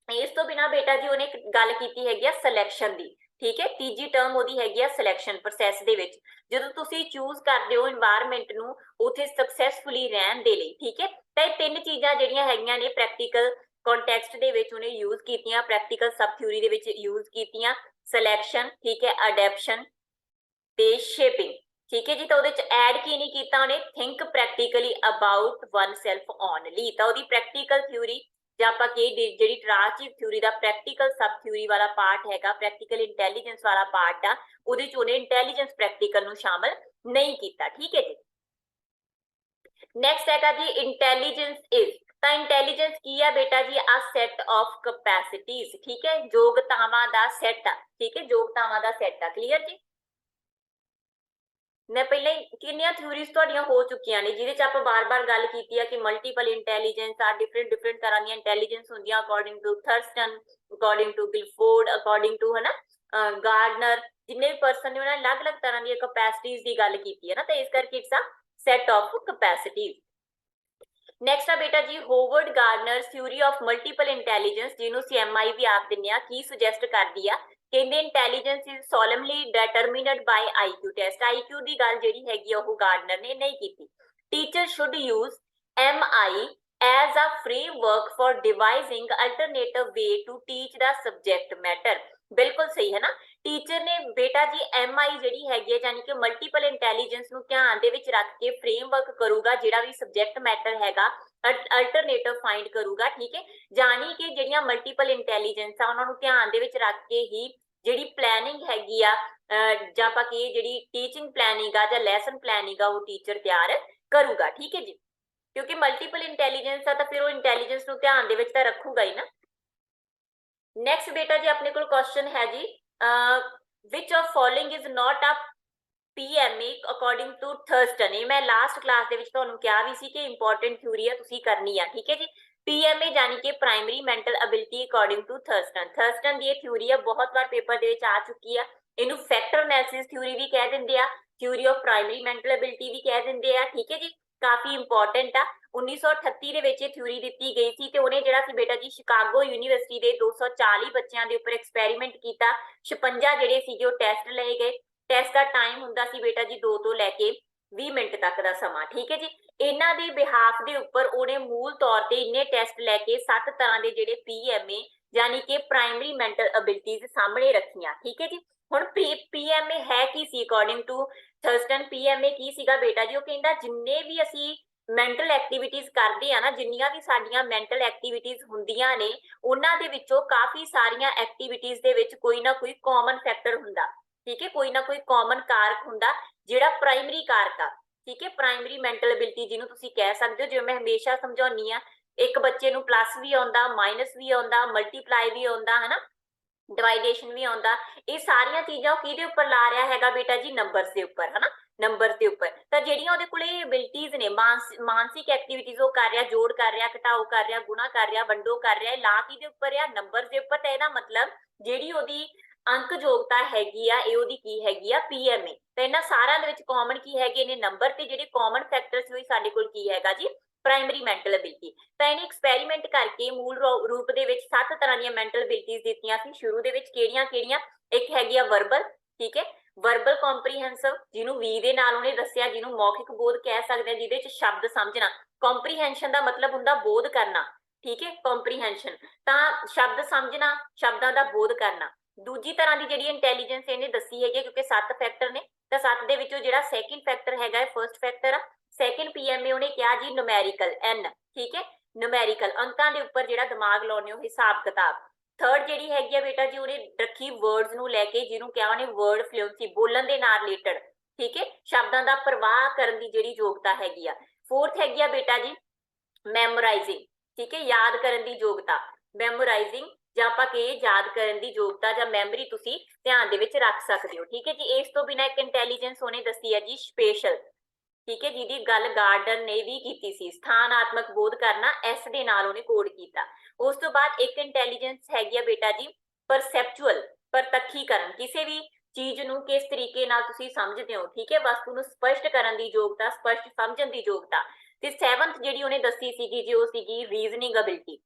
ਇਸ ਤੋਂ ਬਿਨਾ ਬੇਟਾ ਜੀ ਉਹਨੇ ਗੱਲ ਕੀਤੀ ਹੈਗੀ ਆ ਸਿਲੈਕਸ਼ਨ ਦੀ। ਠੀਕ ਹੈ, ਤੀਜੀ ਟਰਮ ਉਹਦੀ ਹੈਗੀ ਆ ਸਿਲੈਕਸ਼ਨ ਪ੍ਰੋਸੈਸ ਦੇ ਵਿੱਚ, ਜਦੋਂ ਤੁਸੀਂ ਚੂਜ਼ ਕਰਦੇ ਹੋ এনवायरमेंट ਨੂੰ ਉੱਥੇ ਸਕਸੈਸਫੁਲੀ ਰਹਿਣ ਦੇ ਲਈ। ਠੀਕ ਹੈ, ਤਾਂ ਇਹ ਤਿੰਨ ਚੀਜ਼ਾਂ ਜਿਹੜੀਆਂ ਹੈਗੀਆਂ ਨੇ ਪ੍ਰੈਕਟੀਕਲ ਕੰਟੈਕਸਟ ਦੇ ਵਿੱਚ ਉਹਨੇ ਯੂਜ਼ ਕੀਤੀਆਂ, ਪ੍ਰੈਕਟੀਕਲ ਸਬ ਥਿਊਰੀ ਦੇ ਵਿੱਚ ਯੂਜ਼ ਕੀਤੀਆਂ, ਸਿਲੈਕਸ਼ਨ, ਠੀਕ ਹੈ, ਅਡੈਪਸ਼ਨ ਤੇ ਸ਼ੇਪਿੰਗ। ਠੀਕ ਹੈ ਜੀ, ਤਾਂ ਉਹਦੇ ਚ ਐਡ ਕੀ ਨਹੀਂ ਕੀਤਾ ਉਹਨੇ? Think practically about one self only. ਤਾਂ ਉਹਦੀ ਪ੍ਰੈਕਟੀਕਲ ਥਿਊਰੀ ਜਾਂ ਆਪਾਂ ਕੀ ਜਿਹੜੀ ਟ੍ਰਿਆਰਚਿਕ ਥਿਊਰੀ ਦਾ ਪ੍ਰੈਕਟੀਕਲ ਸਬ ਥਿਊਰੀ ਵਾਲਾ ਪਾਰਟ ਹੈਗਾ, ਪ੍ਰੈਕਟੀਕਲ ਇੰਟੈਲੀਜੈਂਸ ਵਾਲਾ ਪਾਰਟ ਆ, ਉਹਦੇ ਚ ਉਹਨੇ ਇੰਟੈਲੀਜੈਂਸ ਪ੍ਰੈਕਟੀਕਲ ਨੂੰ ਸ਼ਾਮਲ ਨਹੀਂ ਕੀਤਾ। ਠੀਕ ਹੈ ਜੀ, ਨੈਕਸਟ ਹੈਗਾ ਜੀ ਇੰਟੈਲੀਜੈਂਸ ਇਜ਼। ਤਾਂ ਇੰਟੈਲੀਜੈਂਸ ਕੀ ਆ ਬੇਟਾ ਜੀ? ਆ ਸੈਟ ਆਫ ਕੈਪੈਸਿਟੀਜ਼। ਠੀਕ ਹੈ, ਯੋਗਤਾਵਾਂ ਦਾ ਸੈੱਟ ਆ। ਠੀਕ ਹੈ, ਯੋਗਤਾਵਾਂ ਦਾ ਸੈੱਟ ਆ। ਕਲੀਅਰ ਜੀ, ਮੈਂ ਪਹਿਲਾਂ ਹੀ ਕਿੰਨੀਆਂ ਥਿਊਰੀਜ਼ ਤੁਹਾਡੀਆਂ ਹੋ ਚੁੱਕੀਆਂ ਨੇ ਜਿਹਦੇ ਚ ਆਪਾਂ ਬਾਰ-ਬਾਰ ਗੱਲ ਕੀਤੀ ਆ ਕਿ ਮਲਟੀਪਲ ਇੰਟੈਲੀਜੈਂਸ ਆ, ਡਿਫਰੈਂਟ ਤਰ੍ਹਾਂ ਦੀਆਂ ਇੰਟੈਲੀਜੈਂਸ ਹੁੰਦੀਆਂ, according to Thurstone, according to Guilford, according to ਹਨਾ ਗਾਰਡਨਰ, ਜਿੰਨੇ ਵੀ ਪਰਸਨ ਨੇ ਉਹਨਾਂ ਨੇ ਅਲੱਗ-ਅਲੱਗ ਤਰ੍ਹਾਂ ਦੀਆਂ ਕੈਪੈਸਿਟੀਜ਼ ਦੀ ਗੱਲ ਕੀਤੀ ਹੈ ਨਾ, ਤਾਂ ਇਸ ਕਰਕੇ ਇਟਸ ਆ ਸੈਟ ਆਫ ਕੈਪੈਸਿਟੀਜ਼। ਨੈਕਸਟ ਆ ਬੇਟਾ ਜੀ Howard gardener theory of multiple intelligence, ਜਿਹਨੂੰ ਅਸੀਂ MI ਵੀ ਆਖ ਦਿੰਦੇ ਆ। ਕੀ ਸੁਜੈਸਟ ਕਰਦੀ ਆ? ਕਹਿੰਦੇ intelligence is solely determined by IQ test. IQ ਦੀ ਗੱਲ ਜਿਹੜੀ ਹੈਗੀ ਉਹ ਗਾਰਡਨਰ ਨੇ ਨਹੀਂ ਕੀਤੀ। Teacher should use MI as a framework for devising alternative way to teach the subject matter। ਬਿਲਕੁਲ ਸਹੀ ਹੈ ਨਾ, ਟੀਚਰ ਨੇ ਬੇਟਾ ਜੀ MI ਜਿਹੜੀ ਹੈਗੀ ਹੈ ਯਾਨੀ ਕਿ ਮਲਟੀਪਲ ਇੰਟੈਲੀਜੈਂਸ ਨੂੰ ਧਿਆਨ ਦੇ ਵਿੱਚ ਰੱਖ ਕੇ ਫਰੇਮਵਰਕ ਕਰੂਗਾ, ਜਿਹੜਾ ਵੀ ਸਬਜੈਕਟ ਮੈਟਰ ਹੈਗਾ ਅਲਟਰਨੇਟਿਵ ਫਾਈਂਡ ਕਰੂਗਾ। ਠੀਕ ਹੈ, ਜਾਨੀ ਕਿ ਜਿਹੜੀਆਂ ਮਲਟੀਪਲ ਇੰਟੈਲੀਜੈਂਸ ਆ ਉਹਨਾਂ ਨੂੰ ਧਿਆਨ ਦੇ ਵਿੱਚ ਰੱਖ ਕੇ ਹੀ ਜਿਹੜੀ ਪਲੈਨਿੰਗ ਹੈਗੀ ਆ ਜਾਂ ਆਪਾਂ ਕਹੀਏ ਜਿਹੜੀ ਟੀਚਿੰਗ ਪਲੈਨਿੰਗ ਆ ਜਾਂ ਲੈਸਨ ਪਲੈਨਿੰਗ ਆ ਉਹ ਟੀਚਰ ਤਿਆਰ ਕਰੂਗਾ। ਠੀਕ ਹੈ ਜੀ, ਕਿਉਂਕਿ ਮਲਟੀਪਲ ਇੰਟੈਲੀਜੈਂਸ ਆ ਤਾਂ ਫਿਰ ਉਹ ਇੰਟੈਲੀਜੈਂਸ ਨੂੰ ਧਿਆਨ ਦੇ ਵਿੱਚ ਤਾਂ ਰੱਖੂਗਾ ਹੀ ਨਾ। ਨੈਕਸਟ ਬੇਟਾ ਜੀ ਆਪਣੇ ਕੋਲ ਕੁਐਸਚਨ ਹੈ ਜੀ which of following is not a PMA according to Thurstone. ਇਹ ਮੈਂ ਲਾਸਟ ਕਲਾਸ ਦੇ ਵਿੱਚ ਤੁਹਾਨੂੰ ਕਿਹਾ ਵੀ ਸੀ ਕਿ ਇੰਪੋਰਟੈਂਟ ਥਿਊਰੀ ਆ ਤੁਸੀਂ ਕਰਨੀ ਆ। ਠੀਕ ਹੈ ਜੀ, PMA ਜਾਨੀ ਕਿ primary mental ability according to Thurstone. Thurstone ਦੀ ਇਹ ਥਿਊਰੀ ਆ ਬਹੁਤ ਵਾਰ ਪੇਪਰ ਦੇ ਵਿੱਚ ਆ ਚੁੱਕੀ ਆ। ਇਹਨੂੰ ਫੈਕਟਰ ਐਨਾਲਿਸਿਸ ਥਿਊਰੀ ਵੀ ਕਹਿ ਦਿੰਦੇ ਆ, theory of primary mental ability ਵੀ ਕਹਿ ਦਿੰਦੇ ਆ। ਠੀਕ ਹੈ ਜੀ, ਕਾਫੀ ਇੰਪੋਰਟੈਂਟ ਆ। 1938 ਦੇ ਵਿੱਚ ਇਹ ਥਿਊਰੀ ਦਿੱਤੀ ਗਈ ਸੀ ਤੇ ਉਹਨੇ ਜਿਹੜਾ ਸੀ ਬੇਟਾ ਜੀ ਸ਼ਿਕਾਗੋ ਯੂਨੀਵਰਸਿਟੀ ਦੇ 240 ਬੱਚਿਆਂ ਦੇ ਉੱਪਰ ਐਕਸਪੈਰੀਮੈਂਟ ਕੀਤਾ। 56 ਜਿਹੜੇ ਸੀਗੇ ਉਹ ਟੈਸਟ ਲਏ ਗਏ। ਟੈਸਟ ਦਾ ਟਾਈਮ ਹੁੰਦਾ ਸੀ ਬੇਟਾ ਜੀ 2 ਤੋਂ ਲੈ ਕੇ 20 ਮਿੰਟ ਤੱਕ ਦਾ ਸਮਾਂ। ਠੀਕ ਹੈ ਜੀ, ਇਹਨਾਂ ਦੇ ਬਿਹਾਫ ਦੇ ਉੱਪਰ ਉਹਨੇ ਮੂਲ ਤੌਰ ਤੇ ਇੰਨੇ ਟੈਸਟ ਲੈ ਕੇ 7 ਤਰ੍ਹਾਂ ਦੇ ਜਿਹੜੇ PMA ਯਾਨੀ ਕਿ ਪ੍ਰਾਇਮਰੀ ਮੈਂਟਲ ਐਬਿਲਿਟੀਜ਼ ਸਾਹਮਣੇ ਰੱਖੀਆਂ। ਠੀਕ ਹੈ ਜੀ, ਹੁਣ PMA ਹੈ ਕੀ ਸੀ ਅਕੋਰਡਿੰਗ ਟੂ ਥਰਸਟਨ? PMA ਕੀ ਸੀਗਾ ਬੇਟਾ ਜੀ? ਉਹ ਕਹਿੰਦਾ ਜਿੰਨੇ ਵੀ ਅਸੀਂ ਮੈਂਟਲ ਐਕਟੀਵਿਟੀਜ਼ ਕਰਦੇ ਆ ਨਾ, ਜਿੰਨੀਆਂ ਵੀ ਸਾਡੀਆਂ ਮੈਂਟਲ ਐਕਟੀਵਿਟੀਜ਼ ਹੁੰਦੀਆਂ ਨੇ ਉਹਨਾਂ ਦੇ ਵਿੱਚੋਂ ਕਾਫੀ ਸਾਰੀਆਂ ਐਕਟੀਵਿਟੀਜ਼ ਦੇ ਵਿੱਚ ਕੋਈ ਨਾ ਕੋਈ ਕਾਮਨ ਫੈਕਟਰ ਹੁੰਦਾ। ਠੀਕ ਹੈ, ਕੋਈ ਨਾ ਕੋਈ ਕਾਮਨ ਕਾਰਕ ਹੁੰਦਾ ਜਿਹੜਾ ਪ੍ਰਾਇਮਰੀ ਕਾਰਕ ਆ। ਠੀਕ ਹੈ, ਪ੍ਰਾਇਮਰੀ ਮੈਂਟਲ ਐਬਿਲਿਟੀ ਜਿਹਨੂੰ ਤੁਸੀਂ ਕਹਿ ਸਕਦੇ ਹੋ। ਜਿਵੇਂ ਮੈਂ ਹਮੇਸ਼ਾ ਸਮਝਾਉਣੀ ਆ, ਇੱਕ ਬੱਚੇ ਨੂੰ ਪਲੱਸ ਵੀ ਆਉਂਦਾ, ਮਾਈਨਸ ਵੀ ਆਉਂਦਾ, ਮਲਟੀਪਲਾਈ ਵੀ ਆਉਂਦਾ, ਹਨਾ, ਡਿਵਾਈਡੇਸ਼ਨ ਵੀ ਆਉਂਦਾ। ਇਹ ਸਾਰੀਆਂ ਚੀਜ਼ਾਂ ਉਹ ਕਿਹਦੇ ਉੱਪਰ ਲਾ ਰਿਹਾ ਹੈਗਾ ਬੇਟਾ ਜੀ? ਨੰਬਰਸ ਦੇ ਉੱਪਰ, ਹਨਾ, ਨੰਬਰ ਦੇ ਉੱਪਰ। ਤਾਂ ਜਿਹੜੀਆਂ ਉਹਦੇ ਕੋਲੇ ਐਬਿਲਿਟੀਜ਼ ਨੇ, ਮਾਨਸਿਕ ਐਕਟੀਵਿਟੀਜ਼ ਉਹ ਕਰ ਰਿਹਾ, ਜੋੜ ਕਰ ਰਿਹਾ, ਘਟਾਓ ਕਰ ਰਿਹਾ, ਗੁਣਾ ਕਰ ਰਿਹਾ, ਵੰਡੋ ਕਰ ਰਿਹਾ, ਲਾ ਕਿਹਦੇ ਉੱਪਰ ਆ? ਨੰਬਰ ਦੇ ਉੱਪਰ। ਤਾਂ ਇਹਦਾ ਮਤਲਬ ਜਿਹੜੀ ਉਹਦੀ ਅੰਕ ਯੋਗਤਾ ਹੈਗੀ ਆ ਇਹ ਉਹਦੀ ਕੀ ਹੈਗੀ ਆ? PMA। ਤਾਂ ਇਹਨਾਂ ਸਾਰਿਆਂ ਦੇ ਵਿੱਚ ਕਾਮਨ ਕੀ ਹੈਗੇ ਨੇ? ਨੰਬਰ। ਤੇ ਜਿਹੜੇ ਕਾਮਨ ਫੈਕਟਰਸ ਵੀ ਸਾਡੇ ਕੋਲ ਕੀ ਹੈਗਾ ਜੀ? Primary mental ability. ਤਾਂ ਇਹਨੇ ਐਕਸਪੈਰੀਮੈਂਟ ਕਰਕੇ ਮੂਲ ਰੂਪ ਦੇ ਵਿੱਚ 7 ਤਰ੍ਹਾਂ ਦੀਆਂ ਮੈਂਟਲ ਐਬਿਲਿਟੀਜ਼ ਦਿੱਤੀਆਂ ਸੀ। ਸ਼ੁਰੂ ਦੇ ਵਿੱਚ ਕਿਹੜੀਆਂ? ਇੱਕ ਹੈਗੀ ਆ ਵਰਬਲ। ਠੀਕ ਹੈ, ਵਰਬਲ ਕੰਪਰੀਹੈਂਸਿਵ, ਜਿਹਨੂੰ ਵੀ ਦੇ ਨਾਲ ਉਹਨੇ ਦੱਸਿਆ, ਜਿਹਨੂੰ ਮੌਖਿਕ ਬੋਧ ਕਹਿ ਸਕਦੇ ਆ, ਜਿਹਦੇ ਵਿੱਚ ਸ਼ਬਦ ਸਮਝਣਾ। ਕੰਪਰੀਹੈਂਸ਼ਨ ਦਾ ਮਤਲਬ ਹੁੰਦਾ ਬੋਧ ਕਰਨਾ। ਠੀਕ ਹੈ, ਕੰਪਰੀਹੈਂਸ਼ਨ ਤਾਂ ਸ਼ਬਦ ਸਮਝਣਾ, ਸ਼ਬਦਾਂ ਦਾ ਬੋਧ ਕਰਨਾ। ਦੂਜੀ ਤਰ੍ਹਾਂ ਦੀ ਜਿਹੜੀ ਇੰਟੈਲੀਜੈਂਸ ਇਹਨੇ ਦੱਸੀ ਹੈਗੀ, ਕਿਉਂਕਿ 7 ਫੈਕਟਰ ਨੇ, ਤਾਂ 7 ਦੇ ਵਿੱਚੋਂ ਜਿਹੜਾ ਸੈਕਿੰਡ ਫੈਕਟਰ ਹੈਗਾ ਫਰਸਟ ਫੈਕਟਰ ਆ। ਸੈਕਿੰਡ PMA ਉਹਨੇ ਕਿਹਾ ਜੀ ਨੂਮੈਰੀਕਲ, N। ਠੀਕ ਹੈ, ਨੂਮੈਰੀਕਲ ਅੰਕਾਂ ਦੇ ਉੱਪਰ ਜਿਹੜਾ ਦਿਮਾਗ ਲਾਉਂਦੇ ਹੋ, ਹਿਸਾਬ ਕਿਤਾਬ। ਥਰਡ ਜਿਹੜੀ ਹੈਗੀ ਆ ਬੇਟਾ ਜੀ ਉਹਨੇ ਰੱਖੀ ਵਰਡਸ ਨੂੰ ਲੈ ਕੇ, ਜਿਹਨੂੰ ਕਿਹਾ ਉਹਨੇ ਵਰਡ ਫਲੂਐਂਸੀ, ਬੋਲਣ ਦੇ ਨਾਲ ਰਿਲੇਟਡ। ਠੀਕ ਹੈ, ਸ਼ਬਦਾਂ ਦਾ ਪ੍ਰਵਾਹ ਕਰਨ ਦੀ ਜਿਹੜੀ ਯੋਗਤਾ ਹੈਗੀ ਆ। ਫੋਰਥ ਹੈਗੀ ਆ ਬੇਟਾ ਜੀ ਮੈਮੋਰਾਈਜ਼ਿੰਗ। ਠੀਕ ਹੈ, ਯਾਦ ਕਰਨ ਦੀ ਯੋਗਤਾ। ਮੈਮੋਰਾਈਜ਼ਿੰਗ ਜਾਂ ਆਪਾਂ ਕਹੀਏ ਯਾਦ ਕਰਨ ਦੀ ਯੋਗਤਾ ਜਾਂ ਮੈਮਰੀ ਤੁਸੀਂ ਧਿਆਨ ਦੇ ਵਿੱਚ ਰੱਖ ਸਕਦੇ ਹੋ। ਠੀਕ ਹੈ ਜੀ, ਇਸ ਤੋਂ ਬਿਨਾਂ ਇੱਕ ਇੰਟੈਲੀਜੈਂਸ ਉਹਨੇ ਦੱਸੀ ਹੈ ਜੀ ਸਪੇਸ਼ਲ। ਠੀਕ ਹੈ, ਜਿਹਦੀ ਗੱਲ ਗਾਰਡਨ ਨੇ ਵੀ ਕੀਤੀ ਸੀ, ਸਥਾਨਾਤਮਕ ਬੋਧ ਕਰਨਾ, S ਦੇ ਨਾਲ ਉਹਨੇ ਕੋਡ ਕੀਤਾ। ਉਸ ਤੋਂ ਬਾਅਦ ਇੱਕ ਇੰਟੈਲੀਜੈਂਸ ਹੈਗੀ ਆ ਬੇਟਾ ਜੀ ਪਰਸੈਪਚੁਅਲ, ਪ੍ਰਤੱਖੀਕਰਨ, ਕਿਸੇ ਵੀ ਚੀਜ਼ ਨੂੰ ਕਿਸ ਤਰੀਕੇ ਨਾਲ ਤੁਸੀਂ ਸਮਝਦੇ ਹੋ। ਠੀਕ ਹੈ, ਵਸਤੂ ਨੂੰ ਸਪਸ਼ਟ ਕਰਨ ਦੀ ਯੋਗਤਾ, ਸਪਸ਼ਟ ਸਮਝਣ ਦੀ ਯੋਗਤਾ। ਤੇ 7th ਜਿਹੜੀ ਉਹਨੇ ਦੱਸੀ ਸੀਗੀ ਜੀ ਉਹ ਸੀਗੀ ਰੀਜ਼ਨਿੰਗ ਅਬਿਲਿਟੀ।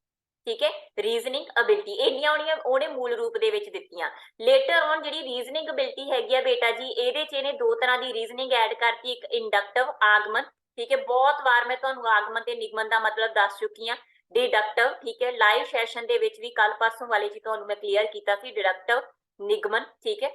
ਠੀਕ ਹੈ, ਰੀਜ਼ਨਿੰਗ ਅਬਿਲਿਟੀ। ਇੰਨੀਆਂ ਉਹਨੇ ਮੂਲ ਰੂਪ ਦੇ ਵਿੱਚ ਦਿੱਤੀਆਂ। ਲੇਟਰ ਔਨ ਜਿਹੜੀ ਰੀਜ਼ਨਿੰਗ ਅਬਿਲਿਟੀ ਹੈਗੀ ਆ ਬੇਟਾ ਜੀ, ਇਹਦੇ ਚ ਇਹਨੇ 2 ਤਰ੍ਹਾਂ ਦੀ ਰੀਜ਼ਨਿੰਗ ਐਡ ਕਰਤੀ। ਇੱਕ ਇੰਡਕਟਿਵ, ਆਗਮਨ। ਠੀਕ ਹੈ, ਬਹੁਤ ਵਾਰ ਮੈਂ ਤੁਹਾਨੂੰ ਆਗਮਨ ਤੇ ਨਿਗਮਨ ਦਾ ਮਤਲਬ ਦੱਸ ਚੁੱਕੀ ਹਾਂ। ਡਿਡਕਟਿਵ, ਠੀਕ ਹੈ, ਲਾਈਵ ਸੈਸ਼ਨ ਦੇ ਵਿੱਚ ਵੀ ਕੱਲ ਪਰਸੋਂ ਵਾਲੇ ਜੀ ਤੁਹਾਨੂੰ ਮੈਂ ਕਲੀਅਰ ਕੀਤਾ ਸੀ ਡਿਡਕਟਿਵ, ਨਿਗਮਨ। ਠੀਕ ਹੈ,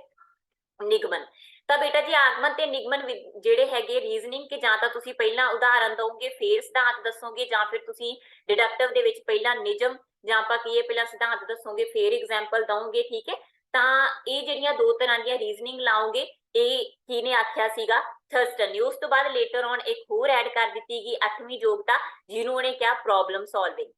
ਨਿਗਮਨ। ਤਾਂ ਬੇਟਾ ਜੀ ਆਗਮਨ ਤੇ ਨਿਗਮਨ ਜਿਹੜੇ ਹੈਗੇ ਰੀਜ਼ਨਿੰਗ ਕਿ ਜਾਂ ਤਾਂ ਤੁਸੀਂ ਪਹਿਲਾਂ ਉਦਾਹਰਨ ਦਓਗੇ ਫਿਰ ਸਿਧਾਂਤ ਦੱਸੋਗੇ, ਜਾਂ ਫਿਰ ਤੁਸੀਂ ਡਿਡਕਟਿਵ ਦੇ ਵਿੱਚ ਪਹਿਲਾਂ ਨਿਯਮ ਜਾਂ ਆਪਾਂ ਕਹੀਏ ਪਹਿਲਾਂ ਸਿਧਾਂਤ ਦੱਸੋਗੇ ਫਿਰ ਐਗਜ਼ਾਮਪਲ ਦਓਗੇ। ਠੀਕ ਹੈ, ਤਾਂ ਇਹ ਜਿਹੜੀਆਂ 2 ਤਰ੍ਹਾਂ ਦੀਆਂ ਰੀਜ਼ਨਿੰਗ ਲਾਓਗੇ, ਇਹ ਕਿਹਨੇ ਆਖਿਆ ਸੀਗਾ? ਥਰਸਟਨ ਨੇ। ਉਸ ਤੋਂ ਬਾਅਦ ਲੇਟਰ ਔਨ ਇੱਕ ਹੋਰ ਐਡ ਕਰ ਦਿੱਤੀ ਗਈ 8ਵੀਂ ਯੋਗਤਾ, ਜਿਹਨੂੰ ਉਹਨੇ ਕਿਹਾ ਪ੍ਰੋਬਲਮ ਸੋਲਵਿੰਗ।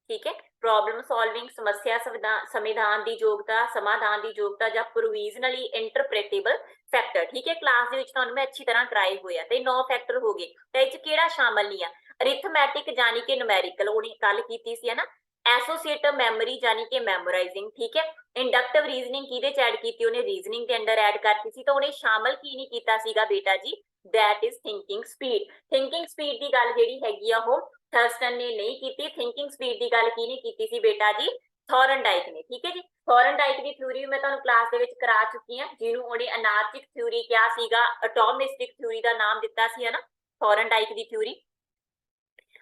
ਠੀਕ ਹੈ, ਪ੍ਰੋਬਲਮ ਸੋਲਵਿੰਗ, ਸਮੱਸਿਆ ਸਮਾਧਾਨ ਦੀ ਯੋਗਤਾ, ਸਮਾਧਾਨ ਦੀ ਯੋਗਤਾ ਜਾਂ ਪ੍ਰੋਵੀਜ਼ਨਲੀ ਇੰਟਰਪ੍ਰੀਟੇਬਲ ਫੈਕਟਰ। ਠੀਕ ਹੈ, ਕਲਾਸ ਦੇ ਵਿੱਚ ਤੁਹਾਨੂੰ ਮੈਂ ਅੱਛੀ ਤਰ੍ਹਾਂ ਕਰਾਏ ਹੋਏ ਆ। ਤੇ 9 ਫੈਕਟਰ ਹੋ ਗਏ। ਤਾਂ ਇਹ ਚ ਕਿਹੜਾ ਸ਼ਾਮਲ ਨਹੀਂ ਆ? ਅਰਿਥਮੈਟਿਕ ਜਾਨੀ ਕਿ ਨੂਮੈਰੀਕਲ, ਉਹਨੇ ਕੱਲ ਕੀਤੀ ਸੀ, ਹੈ ਨਾ। ਐਸੋਸੀਏਟਿਵ ਮੈਮਰੀ ਜਾਨੀ ਕਿ ਮੈਮੋਰਾਈਜ਼ਿੰਗ। ਠੀਕ ਹੈ, ਇੰਡਕਟਿਵ ਰੀਜ਼ਨਿੰਗ ਕਿਹਦੇ ਚ ਐਡ ਕੀਤੀ? ਉਹਨੇ ਰੀਜ਼ਨਿੰਗ ਦੇ ਅੰਡਰ ਐਡ ਕਰਤੀ ਸੀ। ਤਾਂ ਉਹਨੇ ਸ਼ਾਮਲ ਕੀ ਨਹੀਂ ਕੀਤਾ ਸੀਗਾ ਬੇਟਾ ਜੀ? that is thinking speed। thinking speed ਦੀ ਗੱਲ ਜਿਹੜੀ ਹੈਗੀ ਆ ਉਹ ਥਰਸਟਨ ਨੇ ਨਹੀਂ ਕੀਤੀ। ਥਿੰਕਿੰਗ ਸਪੀਡ ਦੀ ਗੱਲ ਕਿਹਨੇ ਕੀਤੀ ਸੀ ਬੇਟਾ ਜੀ? ਥੋਰਨਡਾਈਕ ਨੇ। ਠੀਕ ਹੈ ਜੀ, ਥੋਰਨਡਾਈਕ ਦੀ ਥਿਊਰੀ ਮੈਂ ਤੁਹਾਨੂੰ ਕਲਾਸ ਦੇ ਵਿੱਚ ਕਰਾ ਚੁੱਕੀ ਹਾਂ, ਜਿਹਨੂੰ ਉਹਨੇ ਅਨਾਰਚਿਕ ਥਿਊਰੀ ਕਿਹਾ ਸੀਗਾ, ਅਟੋਮਿਸਟਿਕ ਥਿਊਰੀ ਦਾ ਨਾਮ ਦਿੱਤਾ ਸੀ, ਹੈ ਨਾ, ਥੋਰਨਡਾਈਕ ਦੀ ਥਿਊਰੀ।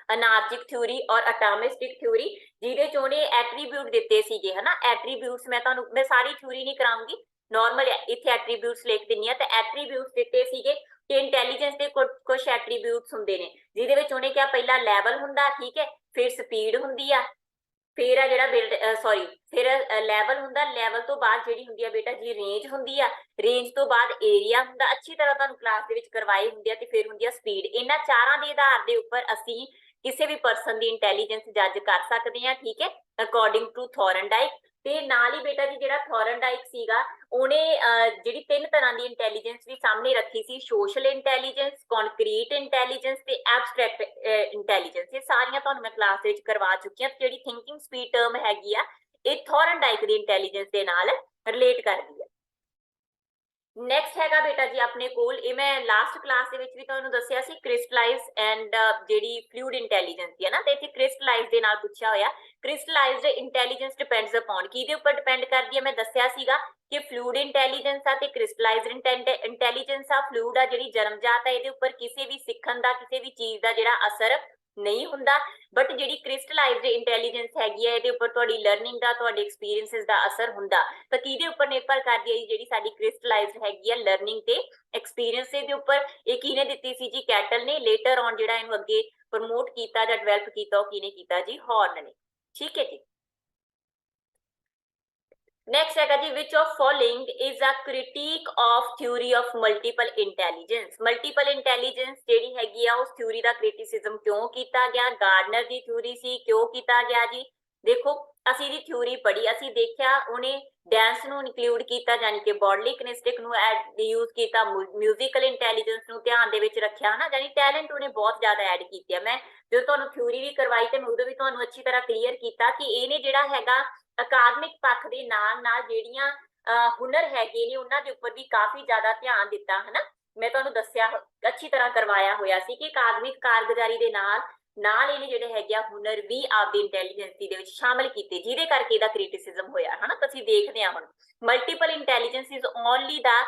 ਅਨਾਰਚਿਕ ਥਿਊਰੀ ਔਰ ਅਟੋਮਿਸਟਿਕ ਥਿਊਰੀ, ਜਿਹਦੇ ਚ ਉਹਨੇ ਐਟਰੀਬਿਊਟ ਦਿੱਤੇ ਸੀਗੇ, ਹਨਾ। ਐਟਰੀਬਿਊਟਸ ਮੈਂ ਸਾਰੀ ਥਿਊਰੀ ਨਹੀਂ ਕਰਾਉਂਗੀ, ਨਾਰਮਲ ਇੱਥੇ ਐਟਰੀਬਿਊਟਸ ਲਿਖ ਦਿੰਨੀ ਆ। ਤੇ ਐਟਰੀਬਿਊਟਸ ਦਿੱਤੇ ਸੀਗੇ ਕਿ ਇੰਟੈਲੀਜੈਂਸ ਦੇ ਕੁਝ ਐਟਰੀਬਿਊਟਸ ਹੁੰਦੇ ਨੇ, ਜਿਹਦੇ ਵਿੱਚ ਉਹਨੇ ਕਿਹਾ ਪਹਿਲਾ ਲੈਵਲ ਹੁੰਦਾ। ਠੀਕ ਹੈ, ਫਿਰ ਸਪੀਡ ਹੁੰਦੀ ਆ, ਫਿਰ ਆ ਜਿਹੜਾ ਬਿਲਡ ਸੌਰੀ ਫਿਰ ਲੈਵਲ ਹੁੰਦਾ, ਲੈਵਲ ਤੋਂ ਬਾਅਦ ਜਿਹੜੀ ਹੁੰਦੀ ਆ ਬੇਟਾ ਜੀ ਰੇਂਜ ਹੁੰਦੀ ਆ, ਰੇਂਜ ਤੋਂ ਬਾਅਦ ਏਰੀਆ ਹੁੰਦਾ, ਅੱਛੀ ਤਰ੍ਹਾਂ ਤੁਹਾਨੂੰ ਕਲਾਸ ਦੇ ਵਿੱਚ ਕਰਵਾਏ ਹੁੰਦੇ ਆ, ਤੇ ਫਿਰ ਹੁੰਦੀ ਆ ਸਪੀਡ। ਇਹਨਾਂ ਚਾਰਾਂ ਦੇ ਆਧਾਰ ਦੇ ਉੱਪਰ ਅਸੀਂ ਕਿਸੇ ਵੀ ਪਰਸਨ ਦੀ ਇੰਟੈਲੀਜੈਂਸ ਜੱਜ ਕਰ ਸਕਦੇ ਹਾਂ, ਠੀਕ ਹੈ, ਅਕੋਰਡਿੰਗ ਟੂ ਥੋਰਨਡਾਈਕ। ਤੇ ਨਾਲ ਹੀ ਬੇਟਾ ਜੀ ਜਿਹੜਾ ਥੋਰਨਡਾਈਕ ਸੀਗਾ ਉਹਨੇ ਜਿਹੜੀ 3 ਤਰ੍ਹਾਂ ਦੀ ਇੰਟੈਲੀਜੈਂਸ ਵੀ ਸਾਹਮਣੇ ਰੱਖੀ ਸੀ, ਸੋਸ਼ਲ ਇੰਟੈਲੀਜੈਂਸ, ਕੌਨਕਰੀਟ ਇੰਟੈਲੀਜੈਂਸ ਤੇ ਐਬਸਟ੍ਰੈਕਟ ਇੰਟੈਲੀਜੈਂਸ। ਇਹ ਸਾਰੀਆਂ ਤੁਹਾਨੂੰ ਮੈਂ ਕਲਾਸ ਦੇ ਵਿੱਚ ਕਰਵਾ ਚੁੱਕੀ ਹਾਂ। ਜਿਹੜੀ ਥਿੰਕਿੰਗ ਸਪੀਡ ਟਰਮ ਹੈਗੀ ਆ ਇਹ ਥੋਰਨਡਾਈਕ ਦੀ ਇੰਟੈਲੀਜੈਂਸ ਦੇ ਨਾਲ ਰਿਲੇਟ ਕਰਦੀ ਹੈ। ਨੈਕਸਟ ਹੈਗਾ ਬੇਟਾ ਜੀ ਆਪਣੇ ਕੋਲ, ਇਹ ਮੈਂ ਲਾਸਟ ਕਲਾਸ ਦੇ ਵਿੱਚ ਵੀ ਤੁਹਾਨੂੰ ਦੱਸਿਆ ਸੀ, ਕ੍ਰਿਸਟਲਾਈਜ਼ ਐਂਡ ਜਿਹੜੀ ਫਲੂਇਡ ਇੰਟੈਲੀਜੈਂਸ ਹੈ ਨਾ, ਤੇ ਇੱਥੇ ਕ੍ਰਿਸਟਲਾਈਜ਼ ਦੇ ਨਾਲ ਪੁੱਛਿਆ ਹੋਇਆ। ਕ੍ਰਿਸਟਲਾਈਜ਼ਡ ਇੰਟੈਲੀਜੈਂਸ ਡਿਪੈਂਡਸ ਅਪਨ, ਕਿਹਦੇ ਉੱਪਰ ਡਿਪੈਂਡ ਕਰਦੀ ਹੈ? ਮੈਂ ਦੱਸਿਆ ਸੀਗਾ ਕਿ ਫਲੂਇਡ ਇੰਟੈਲੀਜੈਂਸ ਆ ਤੇ ਕ੍ਰਿਸਟਲਾਈਜ਼ਡ ਇੰਟੈਲੀਜੈਂਸ ਆ। ਫਲੂਇਡ ਆ ਜਿਹੜੀ ਜਨਮਜਾਤ ਹੈ, ਇਹਦੇ ਉੱਪਰ ਕਿਸੇ ਵੀ ਸਿੱਖਣ ਦਾ, ਕਿਸੇ ਵੀ ਚੀਜ਼ ਦਾ ਜਿਹੜਾ ਅਸਰ ਨਹੀਂ ਹੁੰਦਾ। ਬਟ ਜਿਹੜੀ ਕ੍ਰਿਸਟਲਾਈਜ਼ਡ ਇੰਟੈਲੀਜੈਂਸ ਹੈਗੀ ਹੈ ਇਹਦੇ ਉੱਪਰ ਤੁਹਾਡੀ ਲਰਨਿੰਗ ਦਾ, ਤੁਹਾਡੇ ਐਕਸਪੀਰੀਐਂਸਿਸ ਦਾ ਅਸਰ ਹੁੰਦਾ। ਤਾਂ ਕਿਹਦੇ ਉੱਪਰ ਨਿਰਭਰ ਕਰਦੀ ਹੈ ਜਿਹੜੀ ਸਾਡੀ ਕ੍ਰਿਸਟਲਾਈਜ਼ਡ ਹੈਗੀ ਆ? ਲਰਨਿੰਗ ਤੇ ਐਕਸਪੀਰੀਐਂਸ ਦੇ ਉੱਪਰ। ਇਹ ਕਿਹਨੇ ਦਿੱਤੀ ਸੀ ਜੀ? ਕੈਟਲ ਨੇ। ਲੇਟਰ ਔਨ ਜਿਹੜਾ ਇਹਨੂੰ ਅੱਗੇ ਪ੍ਰਮੋਟ ਕੀਤਾ ਜਾਂ ਡਿਵੈਲਪ ਕੀਤਾ ਉਹ ਕਿਹਨੇ ਕੀਤਾ ਜੀ? ਹਾਰਨ ਨੇ। ਠੀਕ ਹੈ ਜੀ। ਨੈਕਸਟ ਹੈਗਾ ਜੀ, which of following is a critic of theory of multiple intelligence. Multiple intelligence ਜਿਹੜੀ ਹੈਗੀ ਆ ਉਸ ਥਿਊਰੀ ਦਾ ਕ੍ਰਿਟਿਸਿਜ਼ਮ ਕਿਉਂ ਕੀਤਾ ਗਿਆ? ਗਾਰਡਨਰ ਦੀ ਥਿਊਰੀ ਸੀ, ਕਿਉਂ ਕੀਤਾ ਗਿਆ ਜੀ? ਦੇਖੋ ਅਸੀਂ ਦੀ ਥਿਊਰੀ ਪੜ੍ਹੀ, ਅਸੀਂ ਦੇਖਿਆ ਉਹਨੇ ਡੈਂਸ ਨੂੰ ਇਨਕਲੂਡ ਕੀਤਾ, ਯਾਨੀ ਕਿ ਬੋਡਲੀ ਕਿਨੇਸਟਿਕ ਨੂੰ ਯੂਜ਼ ਕੀਤਾ, ਮਿਊਜ਼ੀਕਲ ਇੰਟੈਲੀਜੈਂਸ ਨੂੰ ਧਿਆਨ ਦੇ ਵਿੱਚ ਰੱਖਿਆ, ਹਨਾ, ਯਾਨੀ ਟੈਲੈਂਟ ਉਹਨੇ ਬਹੁਤ ਜ਼ਿਆਦਾ ਐਡ ਕੀਤੇ ਆ। ਮੈਂ ਜਦੋਂ ਤੁਹਾਨੂੰ ਥਿਊਰੀ ਵੀ ਕਰਵਾਈ ਤੇ ਮੈਂ ਉਦੋਂ ਵੀ ਤੁਹਾਨੂੰ ਅੱਛੀ ਤਰ੍ਹਾਂ ਕਲੀਅਰ ਕੀਤਾ ਕਿ ਇਹਨੇ ਜਿਹੜਾ ਹੈਗਾ ਅਕਾਦਮਿਕ ਪੱਖ ਦੇ ਨਾਲ ਨਾਲ ਜਿਹੜੀਆਂ ਹੁਨਰ ਹੈਗੇ ਨੇ ਉਹਨਾਂ ਦੇ ਉੱਪਰ ਵੀ ਕਾਫੀ ਜ਼ਿਆਦਾ ਧਿਆਨ ਦਿੱਤਾ, ਹਨਾ। ਮੈਂ ਤੁਹਾਨੂੰ ਦੱਸਿਆ, ਅੱਛੀ ਤਰ੍ਹਾਂ ਕਰਵਾਇਆ ਹੋਇਆ ਸੀ ਕਿ ਅਕਾਦਮਿਕ ਕਾਰਗੁਜ਼ਾਰੀ ਦੇ ਨਾਲ ਇਹਨੇ ਜਿਹੜੇ ਹੈਗੇ ਆ ਹੁਨਰ ਵੀ ਆਪਦੀ ਇੰਟੈਲੀਜੈਂਸ ਦੇ ਵਿੱਚ ਸ਼ਾਮਲ ਕੀਤੇ, ਜਿਹਦੇ ਕਰਕੇ ਇਹਦਾ ਕ੍ਰਿਟਿਸਿਜ਼ਮ ਹੋਇਆ, ਹਨਾ। ਤੁਸੀਂ ਦੇਖਦੇ ਆ ਹੁਣ, multiple intelligence is only the